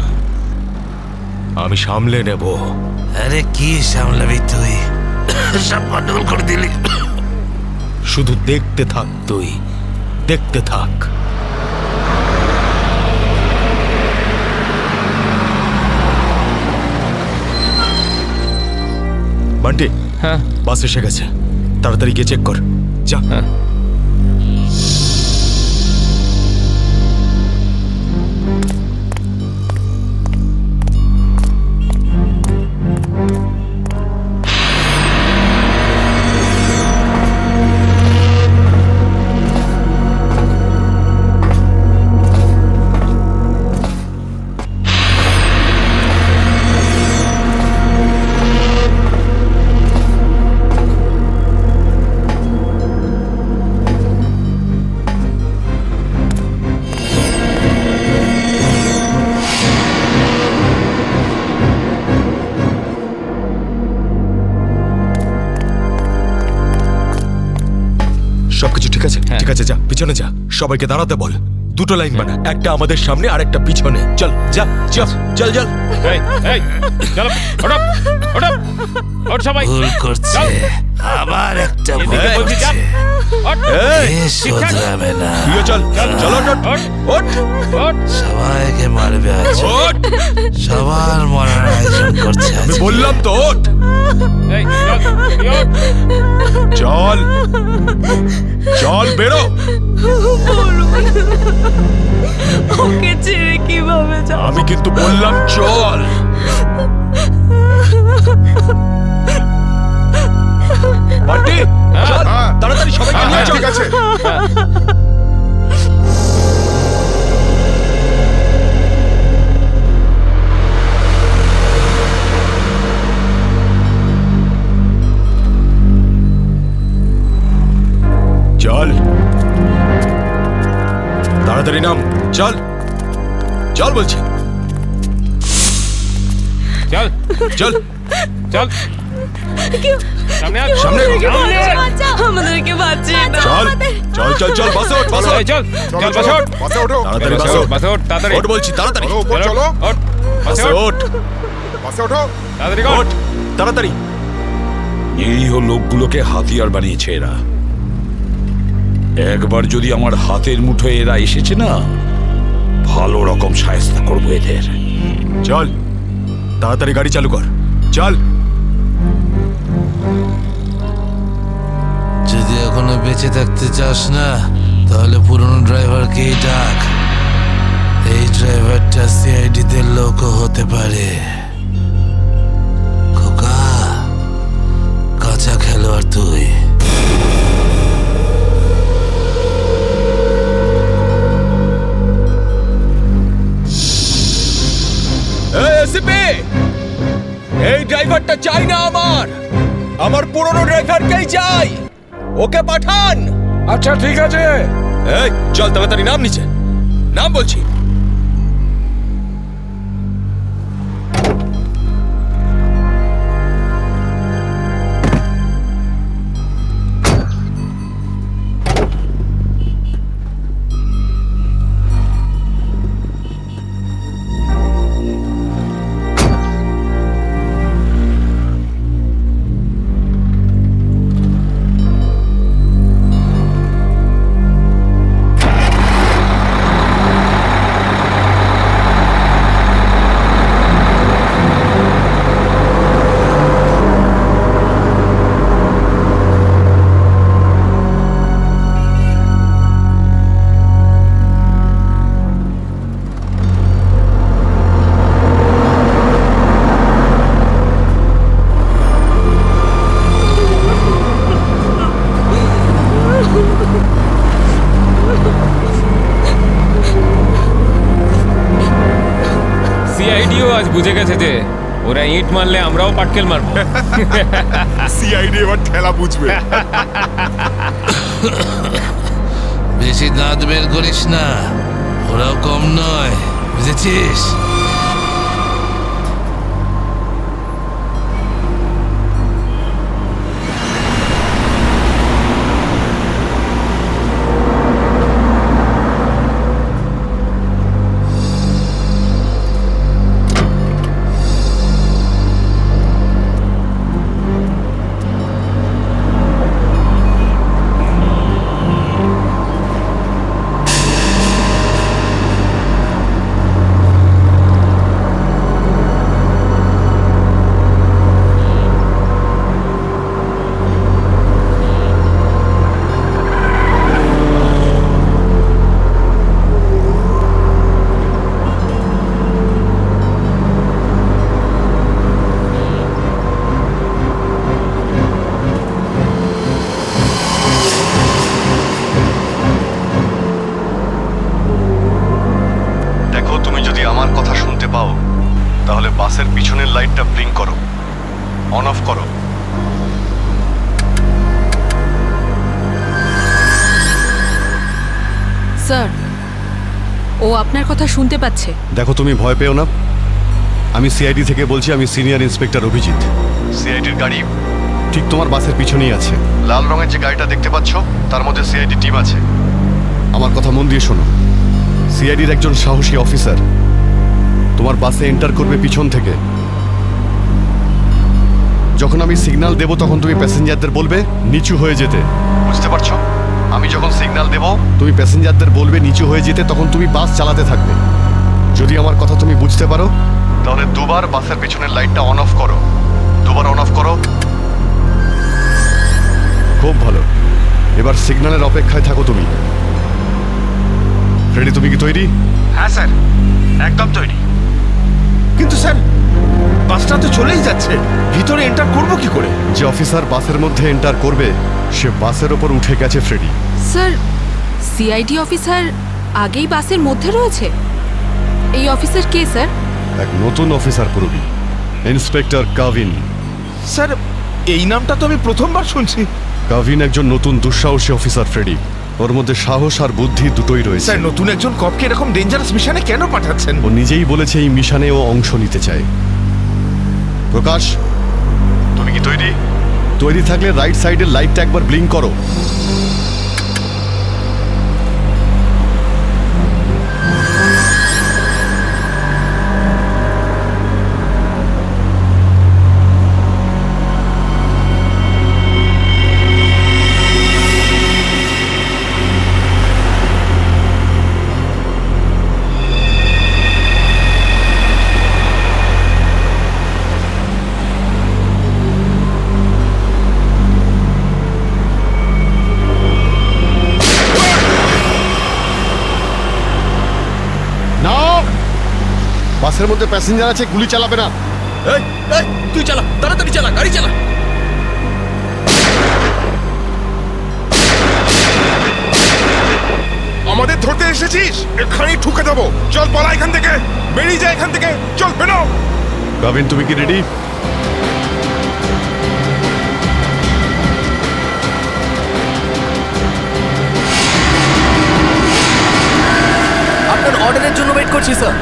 আমি সামলে নেব। আরে কি সামলাবি তুই? সব গন্ডগোল করে দিলি। শুধু দেখতে থাক তুই, দেখতে থাক। বান্টি, হ্যাঁ বাস এসে গেছে, তাড়াতাড়ি গিয়ে চেক কর যা। সবকিছু ঠিক আছে? ঠিক আছে, যা পিছনে যা, সবাইকে দাঁড়াতে বল। দুটো লাইন বানা, একটা আমাদের সামনে আর একটা পিছনে। চল যা, চল চল চল। চলো ওঠো ওঠো ওঠ সবাই। ভুল করছে, আবার একটা ভুল বলছি, করছে। এ শোধরাবে না। তুইও চল, চল ওঠ ওঠ। সবাইকে মারবে আজ, সবার মরার আয়োজন করছে আজ। আমি বললাম তো ওঠ। চল চল বেরো। ওকে ছেড়ে কিভাবে যাব? আমি কিন্তু বললাম চল। বান্টি চল, তাড়াতাড়ি সবাইকে নিয়ে চল। ঠিক আছে। চল তাড়াতাড়ি নাম, চল চল বলছি। চল চল চল সামনে আয়, সামনে আমাদেরকে বাঁচিয়ে দাও। চল চল চল চল, বাসে ওঠ, বাসে ওঠ। চল চল বাসে ওঠ, বাসে ওঠো, তাড়াতাড়ি বাসে ওঠ, বাসে ওঠ তাড়াতাড়ি। ওঠ বলছি, তাড়াতাড়ি চলো উপর চলো, ওঠ বাসে বাসে ওঠ, ওঠ, বাসে ওঠো। তাড়াতাড়ি কর। ওঠ তাড়াতাড়ি। নিরীহ লোকগুলোকে হাতিয়ার বানিয়েছে এরা। একবার যদি আমার হাতের মুঠোয় এরা এসেছে না, ভালো রকম শায়েস্তা করবো এদের। চল তাড়াতাড়ি গাড়ি চালু কর, চল। যদি এখনো বেঁচে থাকতে চাস না, তাহলে পুরনো ড্রাইভারকেই ডাক। এই ড্রাইভারটা সিআইডি তে লোকও হতে পারে। খোকা, কাঁচা খেলোয়াড় তুই। এই ড্রাইভারটা চাই না আমার পুরনো ড্রাইভারকেই চাই, ওকে পাঠান। আচ্ছা ঠিক আছে। এই চল তাড়াতাড়ি নাম নিচে, নাম বলছি। আজ বুঝে গেছে যে ওরা ইট মারলে আমরাও পাটকেল মারবো। সিআইডি এবার ঠেলা বুঝবে। বেশি দাঁত বের করিস না, ওরাও কম নয়, বুঝেছিস? দেখো, তুমি যদি আমার কথা শুনতে পাও তাহলে বাসের পিছনের লাইটটা ব্লিঙ্ক করো, অন অফ করো। স্যার, ও আপনার কথা শুনতে পাচ্ছে। দেখো, তুমি ভয় পেও না। আমি সিআইডি থেকে বলছি, আমি সিনিয়র ইন্সপেক্টর অভিজিৎ। সিআইডির গাড়ি ঠিক তোমার বাসের পিছনেই আছে। লাল রঙের যে গাড়িটা দেখতে পাচ্ছ তার মধ্যে সিআইডি টিম আছে। আমার কথা মন দিয়ে শোনো। সিআইডির একজন সাহসী অফিসার তোমার বাসে এন্টার করবে পিছন থেকে। যখন আমি সিগন্যাল দেব তখন তুমি প্যাসেঞ্জারদের বলবে নিচু হয়ে যেতে, বুঝতে পারছো? আমি যখন সিগন্যাল দেব তুমি প্যাসেঞ্জারদের বলবে নিচু হয়ে যেতে, তখন তুমি বাস চালাতে থাকবে। যদি আমার কথা তুমি বুঝতে পারো তাহলে দুবার বাসের পিছনের লাইটটা অন অফ করো, দুবার অন অফ করো। খুব ভালো, এবার সিগন্যালের অপেক্ষায় থাকো তুমি। ফ্রেডি, তুমি কি তৈরি? হ্যাঁ স্যার, একদম তৈরি। কিন্তু স্যার, বাসটা তো চলেই যাচ্ছে, ভিতরে এন্টার করব কি করে? যে অফিসার বাসের মধ্যে এন্টার করবে সে বাসের ওপর উঠে গেছে ফ্রেডি। স্যার, সিআইডি অফিসার আগেই বাসের মধ্যে রয়েছে। এই অফিসার কে স্যার? এক নতুন অফিসার পুরবি, ইন্সপেক্টর কাভিন। স্যার, এই নামটা তো আমি প্রথমবার শুনছি। কাভিন একজন নতুন দুঃসাহসী অফিসার ফ্রেডি। ওর মধ্যে সাহস আর বুদ্ধি দুটোই রয়েছে। স্যার, নতুন একজন কপকে এরকম ডেঞ্জারাস মিশনে কেন পাঠাচ্ছেন? ও নিজেই বলেছে এই মিশনে ও অংশ নিতে চায়। প্রকাশ, তুমি কি তৈরি? তৈরি থাকলে রাইট সাইডের লাইটটা একবার ব্লিঙ্ক করো। বাসের মধ্যে প্যাসেঞ্জার আছে, গুলি চালাবে না। এই এই তুই চালা, তাড়াতাড়ি চালা, গাড়ি চালা। আমাদের ধরতে এসেছিস? এখানেই ঠুকে দেবো। চল পালা এখান থেকে, বেরিয়ে যা এখান থেকে, চল বেরো। কাভিন, তুমি কি রেডি? আপনার অর্ডারের জন্য ওয়েট করছি স্যার।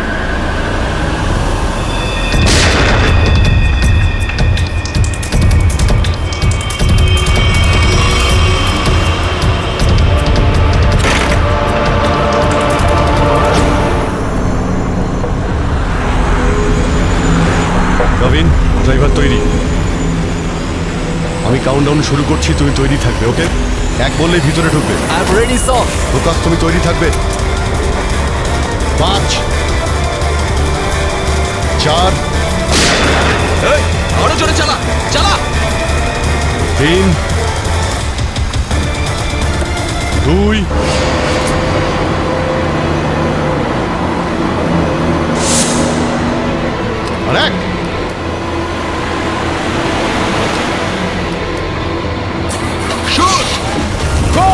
কাভিন, ড্রাইভার তৈরি। আমি কাউন্টডাউন শুরু করছি, তুমি তৈরি থাকবে। ওকে, এক বললেই ভিতরে ঢুকবে। I am ready sir. Prakash, তুমি তৈরি থাকবে। 5 4 এই আরো জোরে চালা, চালা। 3 2 আর 1। শুট, গো।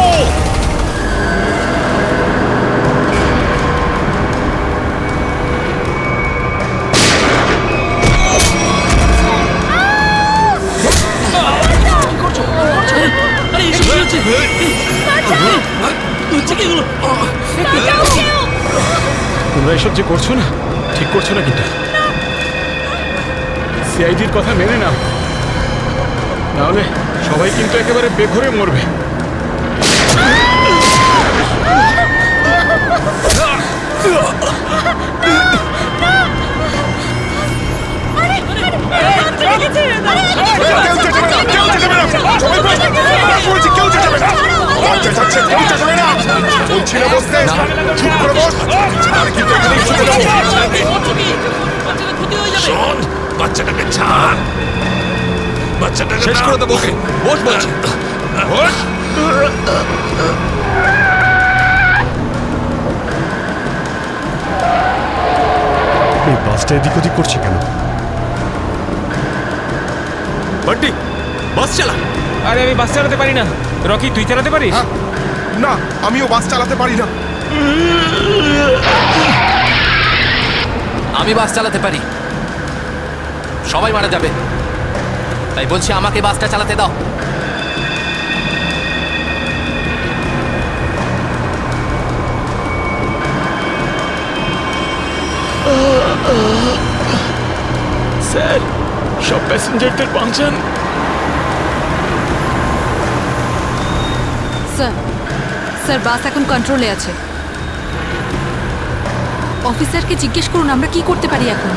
তোমরা এসব যে করছো না, ঠিক করছো না কিন্তু। সিআইডির কথা মেনে নাও, নাহলে সবাই কিন্তু একেবারে বেঘরে মরবে। বাচ্চাটাকে ছাড়, বাচ্চাটাকে শেষ করে দেবো ওকে। বস বলছি, বস। এই বাসটা এদিক ওদিক করছে কেন? বান্টি বাস চালা। আরে আমি বাস চালাতে পারি না। রকি তুই চালাতে পারিস? না, আমিও বাস চালাতে পারি না। আমি বাস চালাতে পারি, সবাই মারা যাবে, তাই বলছি আমাকে বাসটা চালাতে দাও। স্যার, সব প্যাসেঞ্জারদের বাঁচান। স্যার, স্যার বাস এখন কন্ট্রোলে আছে। অফিসারকে জিজ্ঞেস করুন আমরা কি করতে পারি এখন।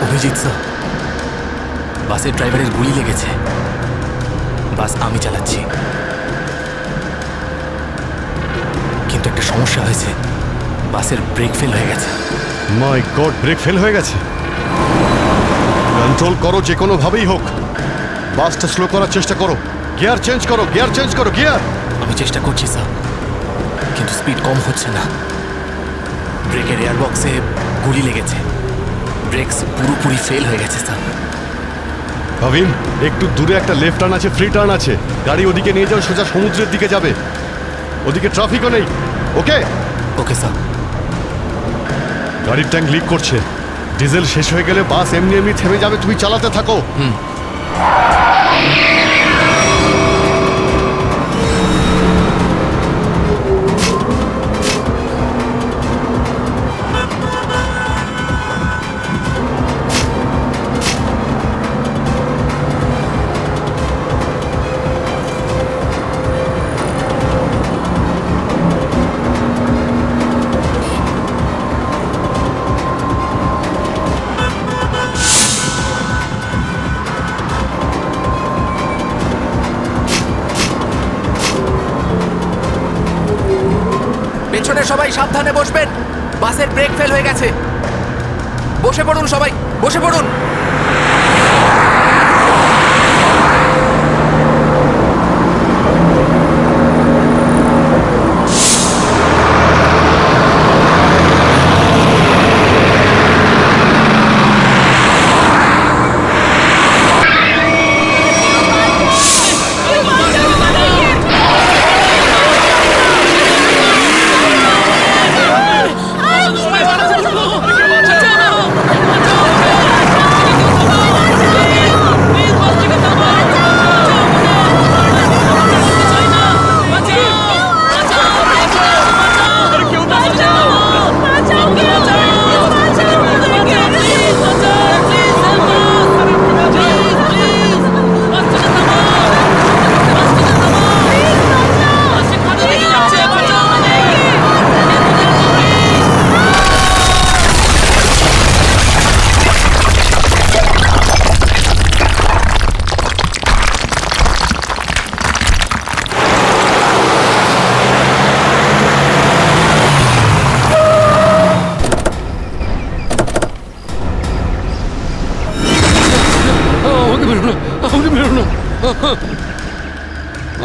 অভিজিৎ স্যার, বাসের ড্রাইভারের গুলি লেগেছে। বাস আমি চালাচ্ছি, কিন্তু একটা সমস্যা হয়েছে, বাসের ব্রেক ফেল হয়ে গেছে। মাই গড, ব্রেক ফেল হয়ে গেছে। কন্ট্রোল করো যে কোনো ভাবেই হোক, বাসটা স্লো করার চেষ্টা করো। গিয়ার চেঞ্জ করো, গিয়ার চেঞ্জ করো, গিয়ার। আমি চেষ্টা করছি স্যার, কিন্তু স্পিড কম হচ্ছে না। ব্রেকের এয়ারবক্সে গুলি লেগেছে, ব্রেকস পুরোপুরি ফেল হয়ে গেছে স্যার। ভাবিন, একটু দূরে একটা লেফট টার্ন আছে, ফ্রি টার্ন আছে, গাড়ি ওদিকে নিয়ে যাও, সোজা সমুদ্রের দিকে যাবে। ওদিকে ট্রাফিকও নেই। ওকে ওকে স্যার। গাড়ির ট্যাঙ্ক লিক করছে, ডিজেল শেষ হয়ে গেলে বাস এমনি এমনি থেমে যাবে, তুমি চালাতে থাকো। পেছনে সবাই সাবধানে বসবেন, বাসের ব্রেক ফেল হয়ে গেছে। বসে পড়ুন সবাই, বসে পড়ুন।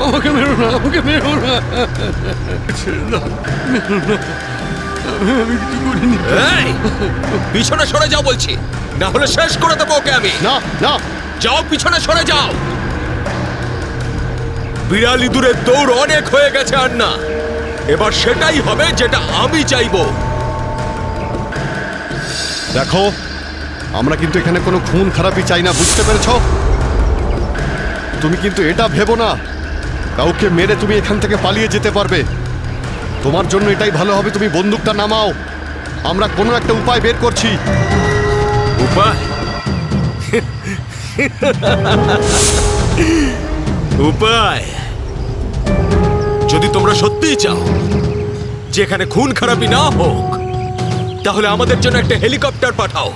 আমাকে মেরো না, আমাকে মেরো না, ছেড়ে দাও, মেরো না, আমি কিছু করিনি। পিছনে সরে যাও বলছি, না হলে শেষ করে দেবো ওকে আমি। না না, যাও পিছনে সরে যাও। বিড়াল ইঁদুরের দৌড় অনেক হয়ে গেছে আর না। এবার সেটাই হবে যেটা আমি চাইবো। দেখো, আমরা কিন্তু এখানে কোনো খুন খারাপি চাই না, বুঝতে পেরেছো? তুমি কিন্তু এটা ভেবো না কাউকে মেরে তুমি এখান থেকে পালিয়ে যেতে পারবে। তোমার জন্য এটাই ভালো হবে, তুমি বন্দুকটা নামাও। আমরা কোনো একটা উপায় বের করছি। উপায়? উপায়? যদি তোমরা সত্যিই চাও যেখানে খুন খারাপি না হোক, তাহলে আমাদের জন্য একটা হেলিকপ্টার পাঠাও।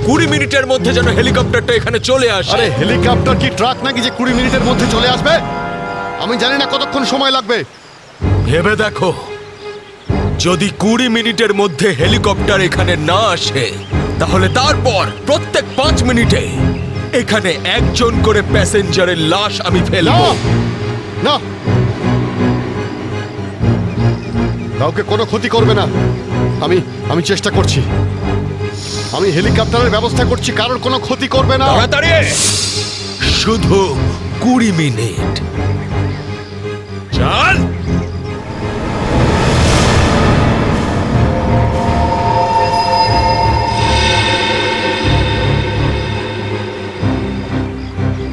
20 মিনিটের মধ্যে যেন হেলিকপ্টারটা এখানে চলে আসে। আরে হেলিকপ্টার কি ট্রাক নাকি যে 20 মিনিটের মধ্যে চলে আসবে? আমি জানি না কতক্ষণ সময় লাগবে। ভেবে দেখো, যদি 20 মিনিটের মধ্যে হেলিকপ্টার এখানে না আসে, তাহলে তারপর প্রত্যেক 5 মিনিটে এখানে একজন করে প্যাসেঞ্জারের লাশ আমি ফেলবো। না, কাউকে কোনো ক্ষতি করবে না। আমি চেষ্টা করছি। আমি হেলিকপ্টারের ব্যবস্থা করছি, কারোর কোনো ক্ষতি করবে না। তাড়াতাড়ি! শুধু 20 মিনিট। চল।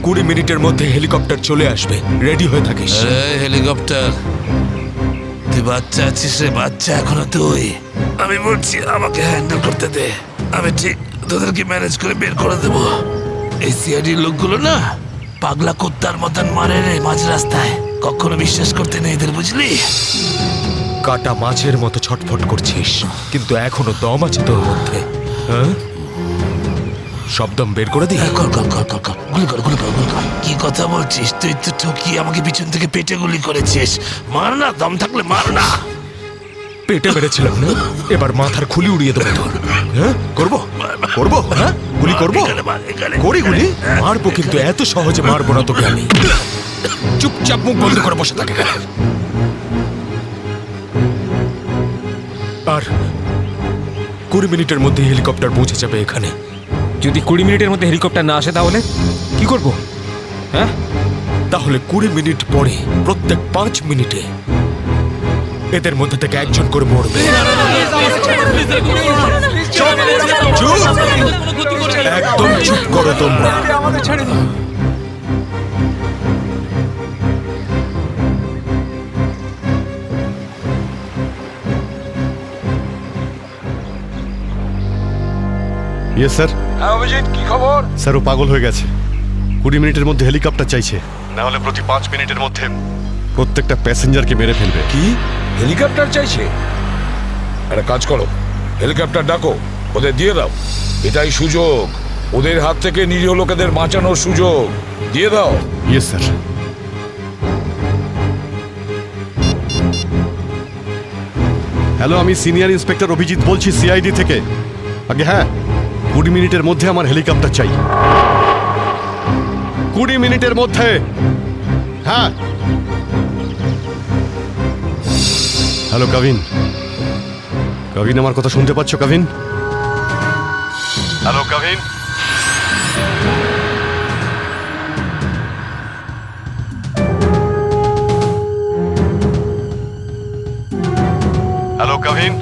কুড়ি মিনিটের মধ্যে হেলিকপ্টার চলে আসবে, রেডি হয়ে থাকিস। হেলিকপ্টার, তুই বাচ্চা আছিস রে, বাচ্চা এখনো তুই। আমি বলছি আমাকে হ্যান্ডেল করতে দে, আমি ঠিক তোদেরকে ম্যানেজ করে বের করে দেব। এই সিআইডির লোকগুলো না পাগলা কুত্তার মতন মারে রে মাঝ রাস্তায়, কখনো বিশ্বাস করতে নেই এদের, বুঝলি? কাটা মাছের মতো ছটফট করছিস, কিন্তু এখনো দম আছে তোর মধ্যে। হ্যাঁ, সব দম বের করে দি। কর কর কর কর কর, গুলি কর গুলি কর গুলি কর। কি কথা বলছিস? তুই তো ঠকিয়ে আমাকে পিছন থেকে পেটে গুলি করেছিস। মার না, দম থাকলে মার না। পেটে মেরেছিলাম না, এবার মাথার খুলি উড়িয়ে দেবো তোর। হ্যাঁ, করবো করবো, হ্যাঁ গুলি করবো, করি গুলি। মারবো, কিন্তু এত সহজে মারবো না তোকে আমি। চুপচাপ মুখ বন্ধ করে বসে থাকে। আর 20 মিনিটের মধ্যে হেলিকপ্টার পৌঁছে যাবে এখানে। যদি 20 মিনিটের মধ্যে হেলিকপ্টার না আসে তাহলে কি করব? হ্যাঁ, তাহলে 20 মিনিট পরে প্রত্যেক 5 মিনিটে এদের মধ্যে থেকে একজন করে মরবে। একদম চুপ করো তোমরা। Yes sir. হ্যাঁ অভিজিৎ, কি খবর? স্যার, ও পাগল হয়ে গেছে। 20 মিনিটের মধ্যে হেলিকপ্টার চাইছে, না হলে প্রতি 5 মিনিটের মধ্যে প্রত্যেকটা প্যাসেঞ্জারকে মেরে ফেলবে। কি হেলিকপ্টার চাইছে? একটা কাজ করো, হেলিকপ্টার ডাকো, ওদের দিয়ে দাও। এটাই সুযোগ, ওদের হাত থেকে নিরীহ লোকেদের বাঁচানোর সুযোগ। দিয়ে দাও। Yes sir. হ্যালো, আমি সিনিয়র ইন্সপেক্টর অভিজিৎ বলছি সিআইডি থেকে। আগে হ্যাঁ, 20 মিনিটের মধ্যে আমার হেলিকপ্টার চাই। 20 মিনিটের মধ্যে। হ্যাঁ। হ্যালো কাভিন, কাভিন আমার কথা শুনতে পাচ্ছ কাভিন? হ্যালো কাভিন। হ্যালো কাভিন।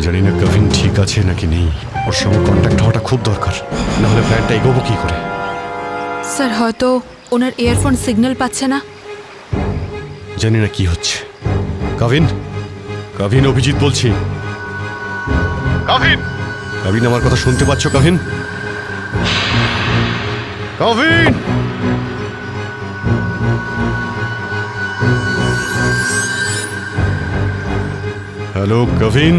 জানি না কাভিন ঠিক আছে নাকি নেই, ওর সঙ্গে কন্ট্যাক্ট হওয়াটা খুব দরকার, না হলে প্ল্যানটা এগোবো কি করে। স্যার, হয়তো ওনার ইয়ারফোন সিগন্যাল পাচ্ছে না। জানি না কি হচ্ছে। কাভিন, কাভিন অভিজিৎ বলছি। কাভিন, কাভিন আমার কথা শুনতে পাচ্ছ Kavin? Kavin. Hello Kavin.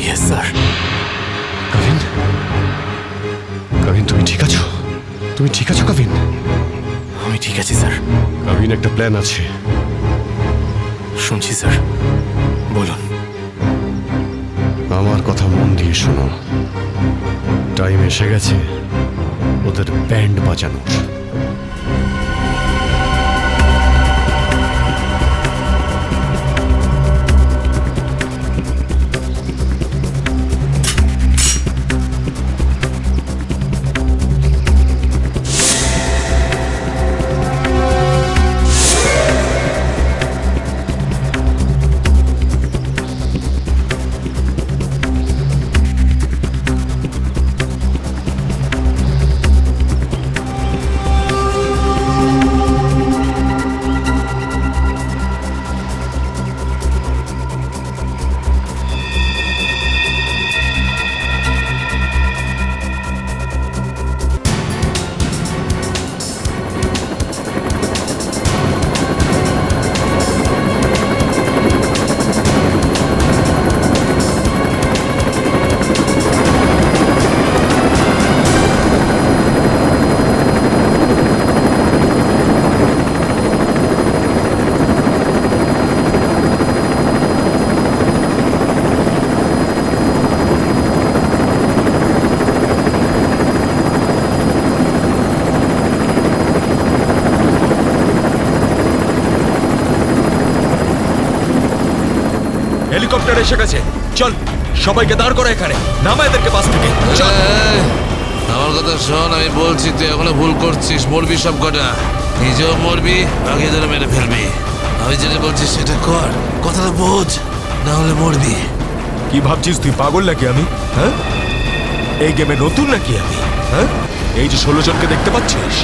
Yes sir. Kavin, Kavin তুমি ঠিক আছো? তুমি ঠিক আছো কাভিন? আমি ঠিক আছি স্যার। কাভিন, একটা প্ল্যান আছে। শুনছি স্যার, বলুন। আমার কথা মন দিয়ে শোনো। টাইম এসে গেছে ওদের ব্যান্ড বাজানোর। লিডার এসে গেছে। চল সবাইকে দাঁড় করা এখানে, নামা এদেরকে বাস থেকে। চল। আমার কথা শোন, আমি বলছি তুই এখনো ভুল করছিস। মরবি সব কটা, নিজেও মরবি, বাকিদের মেরে ফেলবি। আমি যেটা বলছি সেটা কর, কথাটা বোঝ, না হলে মরবি। কি ভাবছিস তুই, পাগল নাকি আমি? হ্যাঁ, এই গেমে নতুন নাকি আমি? হ্যাঁ, এই যে 16 জনকে দেখতে পাচ্ছিস,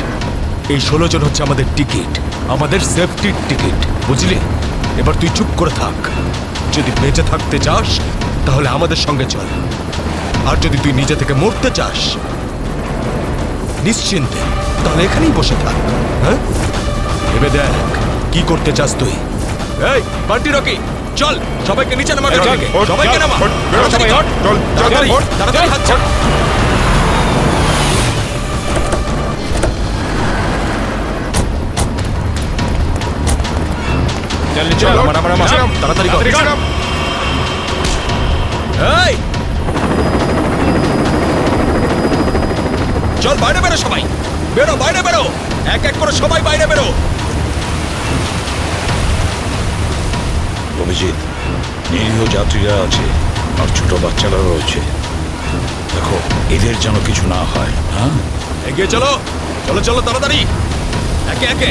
এই 16 জন হচ্ছে আমাদের টিকিট, আমাদের সেফটির টিকিট, বুঝলি? এবার তুই চুপ করে থাক। যদি বেঁচে থাকতে চাস তাহলে আমাদের সঙ্গে চল, আর যদি তুই নিজে থেকে মরতে চাস নিশ্চিন্তে তাহলে এখানেই বসে থাক। হ্যাঁ, ভেবে দেখ কি করতে চাস তুই। এই পার্টি রকি, চল সবাইকে নিচে নামা, সবাইকে নামা, তাড়াতাড়ি হাত ছাড়। তাড়াতাড়ি কর। এই চল বাইরে বেরো, সবাই বেরো, বাইরে বেরো, এক এক করে সবাই বাইরে বেরো। অভিজিৎ, নিরীহ যাত্রীরা আছে আর ছোট বাচ্চারা রয়েছে, দেখো এদের যেন কিছু না হয়। হ্যাঁ, এগিয়ে চলো, চলো চলো তাড়াতাড়ি, একে একে।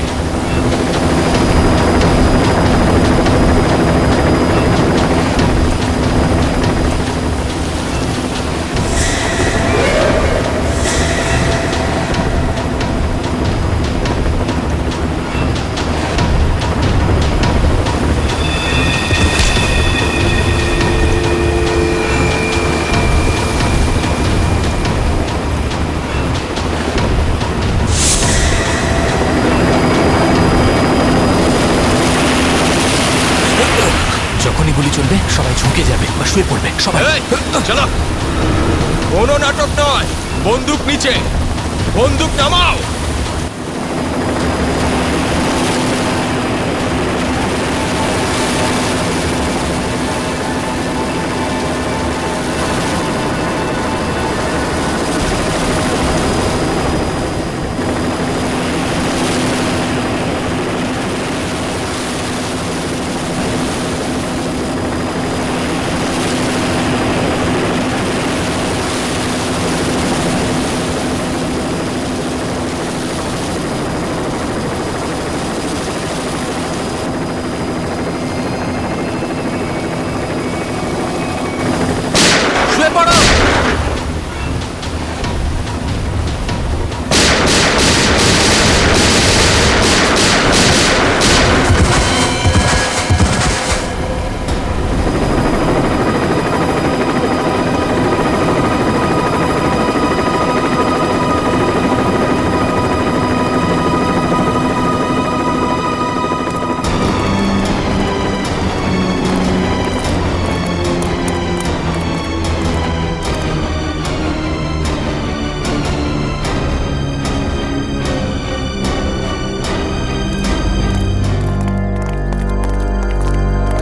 যখনই গুলি চলবে সবাই ঝুঁকে যাবে বা শুয়ে পড়বে সবাই। চলো, কোনো নাটক নয়, বন্দুক নিচে, বন্দুক নামাও।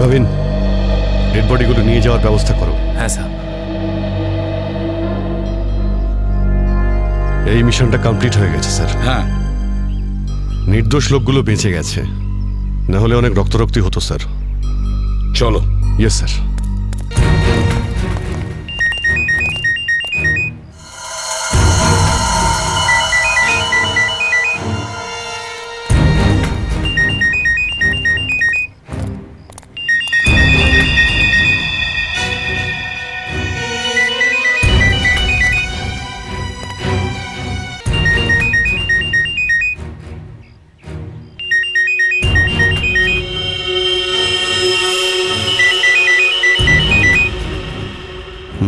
কবিন, ডেড বডিগুলো নিয়ে যাওয়ার ব্যবস্থা করো। হ্যাঁ স্যার। এই মিশনটা কমপ্লিট হয়ে গেছে স্যার। হ্যাঁ, নির্দোষ লোকগুলো বেঁচে গেছে, না হলে অনেক রক্তারক্তি হতো স্যার। চলো। Yes sir.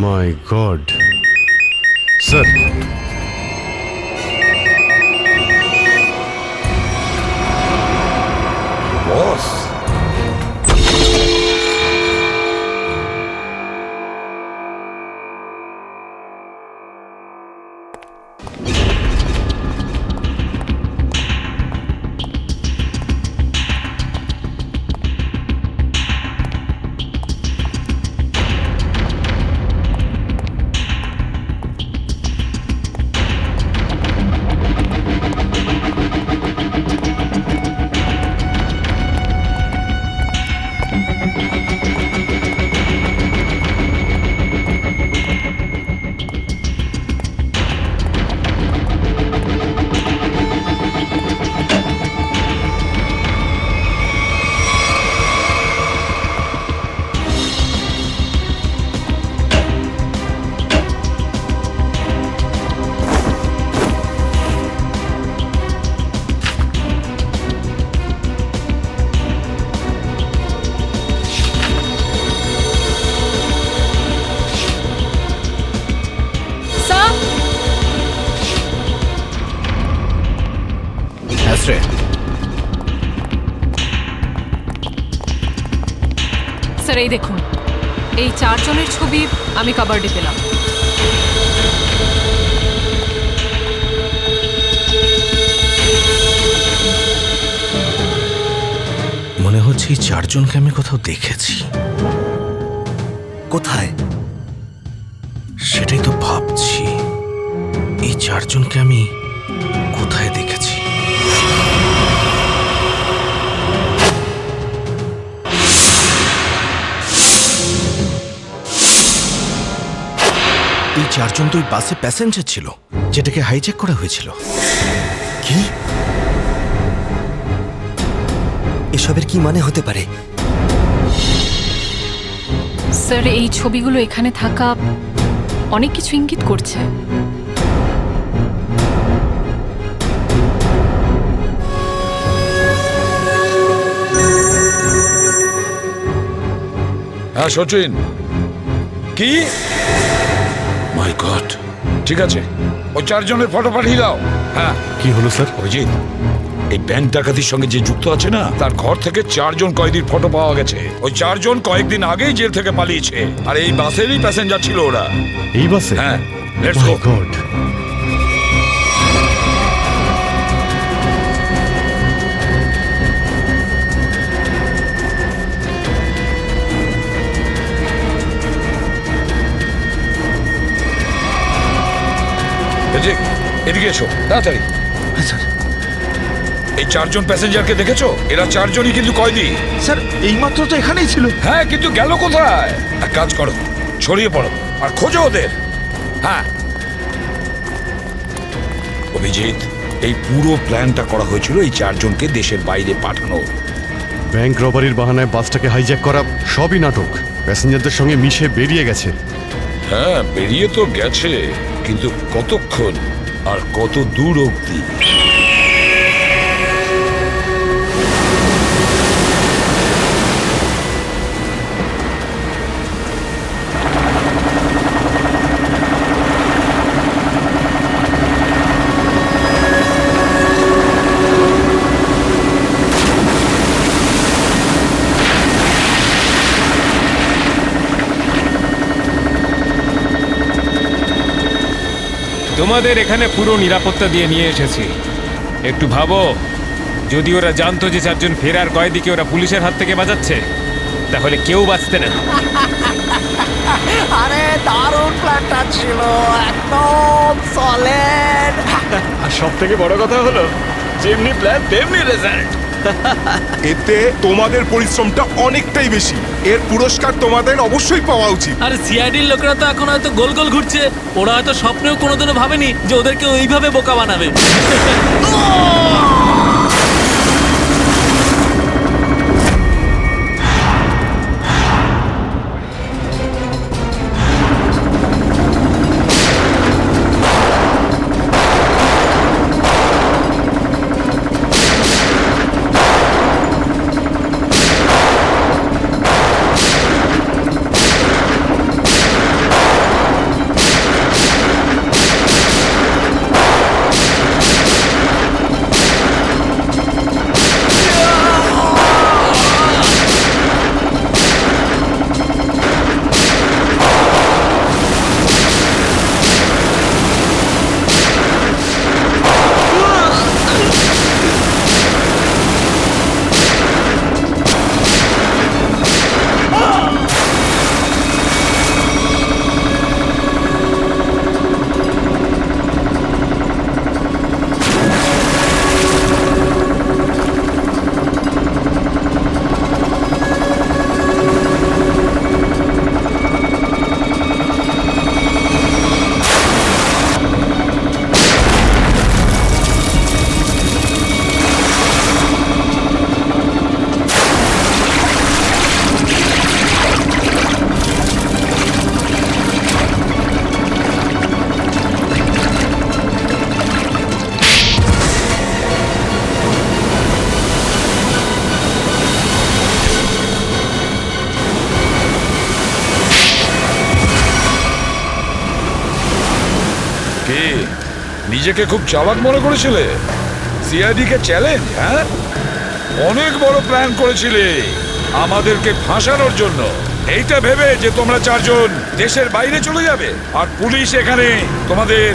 My god sir, boss, yes রে। স্যার এই দেখুন, এই 4 জনের ছবি আমি কাবার্ডে পেলাম। মনে হচ্ছে এই 4 জনকে আমি কোথাও দেখেছি। কোথায়? সেটাই তো ভাবছি, এই 4 জনকে আমি কোথায় দেখেছি। এই 4 জন তো ওই বাসে প্যাসেঞ্জার ছিল যেটাকে হাইজ্যাক করা হয়েছিল। কি? এসবের কি মানে হতে পারে? স্যার এই ছবিগুলো এখানে থাকা অনেক কিছু ইঙ্গিত করছে। হ্যাঁ সচিন, কি? মাই গড, ঠিক আছে, ওই 4 জনের ফটো পাঠিয়ে দাও। হ্যাঁ কি হলো স্যার? অভিজিৎ, এই ব্যাংক ডাকাতির সঙ্গে যে যুক্ত আছে না, তার ঘর থেকে 4 জন কয়েদির ফটো পাওয়া গেছে। ওই 4 জন কয়েকদিন আগেই জেল থেকে পালিয়েছে, আর এই বাসেরই প্যাসেঞ্জার ছিল ওরা। এই বাসে? হ্যাঁ, লেটস গো। গড, এদিকে এসো তাড়াতাড়ি। এই 4 জন প্যাসেঞ্জারকে দেখেছো? এরা 4 জনই কিন্তু কয়েদি। স্যার এইমাত্র তো এখানেই ছিল। হ্যাঁ, কিন্তু গেল কোথায়? এক কাজ করো, ছড়িয়ে পড়ো আর খোঁজো ওদের। হ্যাঁ অভিজিৎ, এই পুরো প্ল্যানটা করা হয়েছিল এই 4 জনকে দেশের বাইরে পাঠানো। ব্যাংক রবারির বাহানায় বাসটাকে হাইজ্যাক করা সবই নাটক। প্যাসেঞ্জারদের সঙ্গে মিশে বেরিয়ে গেছে। হ্যাঁ, বেরিয়ে তো গেছে, কিন্তু কতক্ষণ আর কত দূর অবধি? তোমাদের এখানে পুরো নিরাপত্তা দিয়ে নিয়ে এসেছি। একটু ভাবো, যদি ওরা জানতো যে 4 জন ফেরার কয়েদিকে ওরা পুলিশের হাত থেকে বাঁচাচ্ছে, তাহলে কেউ বাঁচতে না। আরে দারুণ প্ল্যানটা ছিল, একদম সলিড। আর সব থেকে বড় কথা হলো, যেমনি প্ল্যান তেমনি রেজাল্ট। এতে তোমাদের পরিশ্রমটা অনেকটাই বেশি। এর পুরস্কার তোমাদের অবশ্যই পাওয়া উচিত। আর সিআইডির লোকেরা তো এখন হয়তো গোল গোল ঘুরছে। ওরা হয়তো স্বপ্নেও কোনোদিনও ভাবেনি যে ওদেরকে ওইভাবে বোকা বানাবে। নিজেকে খুব চালাক মনে করেছিলে? সিআইডি কে চ্যালেঞ্জ? হ্যাঁ, অনেক বড় প্ল্যান করেছিলে আমাদেরকে ফাঁসানোর জন্য। এইটা ভেবে যে তোমরা চারজন দেশের বাইরে চলে যাবে আর পুলিশ এখানে তোমাদের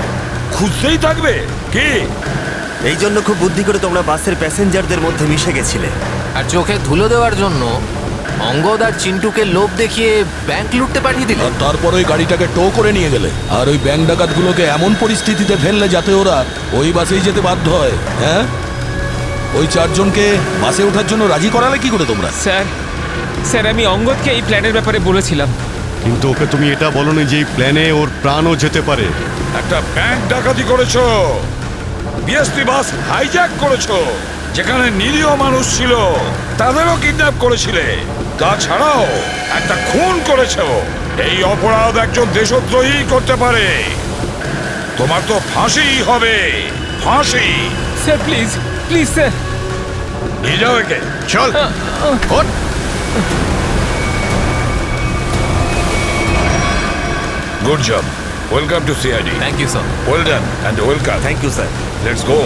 খুঁজতেই থাকবে কি? এই জন্য খুব বুদ্ধি করে তোমরা বাসের প্যাসেঞ্জারদের মধ্যে মিশে গেছিলে। আর চোখে ধুলো দেওয়ার জন্য অঙ্গদ আর চিন্টুকে লোভ দেখিয়ে ব্যাংক লুটতে পাঠিয়ে দিলে। তারপর ওই গাড়িটাকে টো করে নিয়ে গেলে আর ওই ব্যাংক ডাকাতগুলোকে এমন পরিস্থিতিতে ফেললে যাতে ওরা ওই বাসেই যেতে বাধ্য হয়। হ্যাঁ, ওই চারজনকে বাসে ওঠার জন্য রাজি করালে কি করে তোমরা? স্যার আমি অঙ্গদকে এই প্ল্যানের ব্যাপারে বলেছিলাম। কিন্তু ওকে তুমি এটা বলনি যে এই প্ল্যানে ওর প্রাণও যেতে পারে। একটা ব্যাংক ডাকাতি করেছো, বিএসটি বাস হাইজ্যাক করেছো, যেখানে নিরীহ মানুষ ছিল তাদেরও কিডন্যাপ করেছিলে, তাছাড়াও একটা খুন করেছো। এই অপরাধ একজন দেশদ্রোহী করতে পারে। তোমার তো ফাঁসি হবে, ফাঁসি। স্যার প্লিজ প্লিজ স্যার, নিয়ে যাও একে। চল ওঠ। Good job. Welcome to CID. Thank you, sir. Well done and welcome. Thank you, sir. Let's go.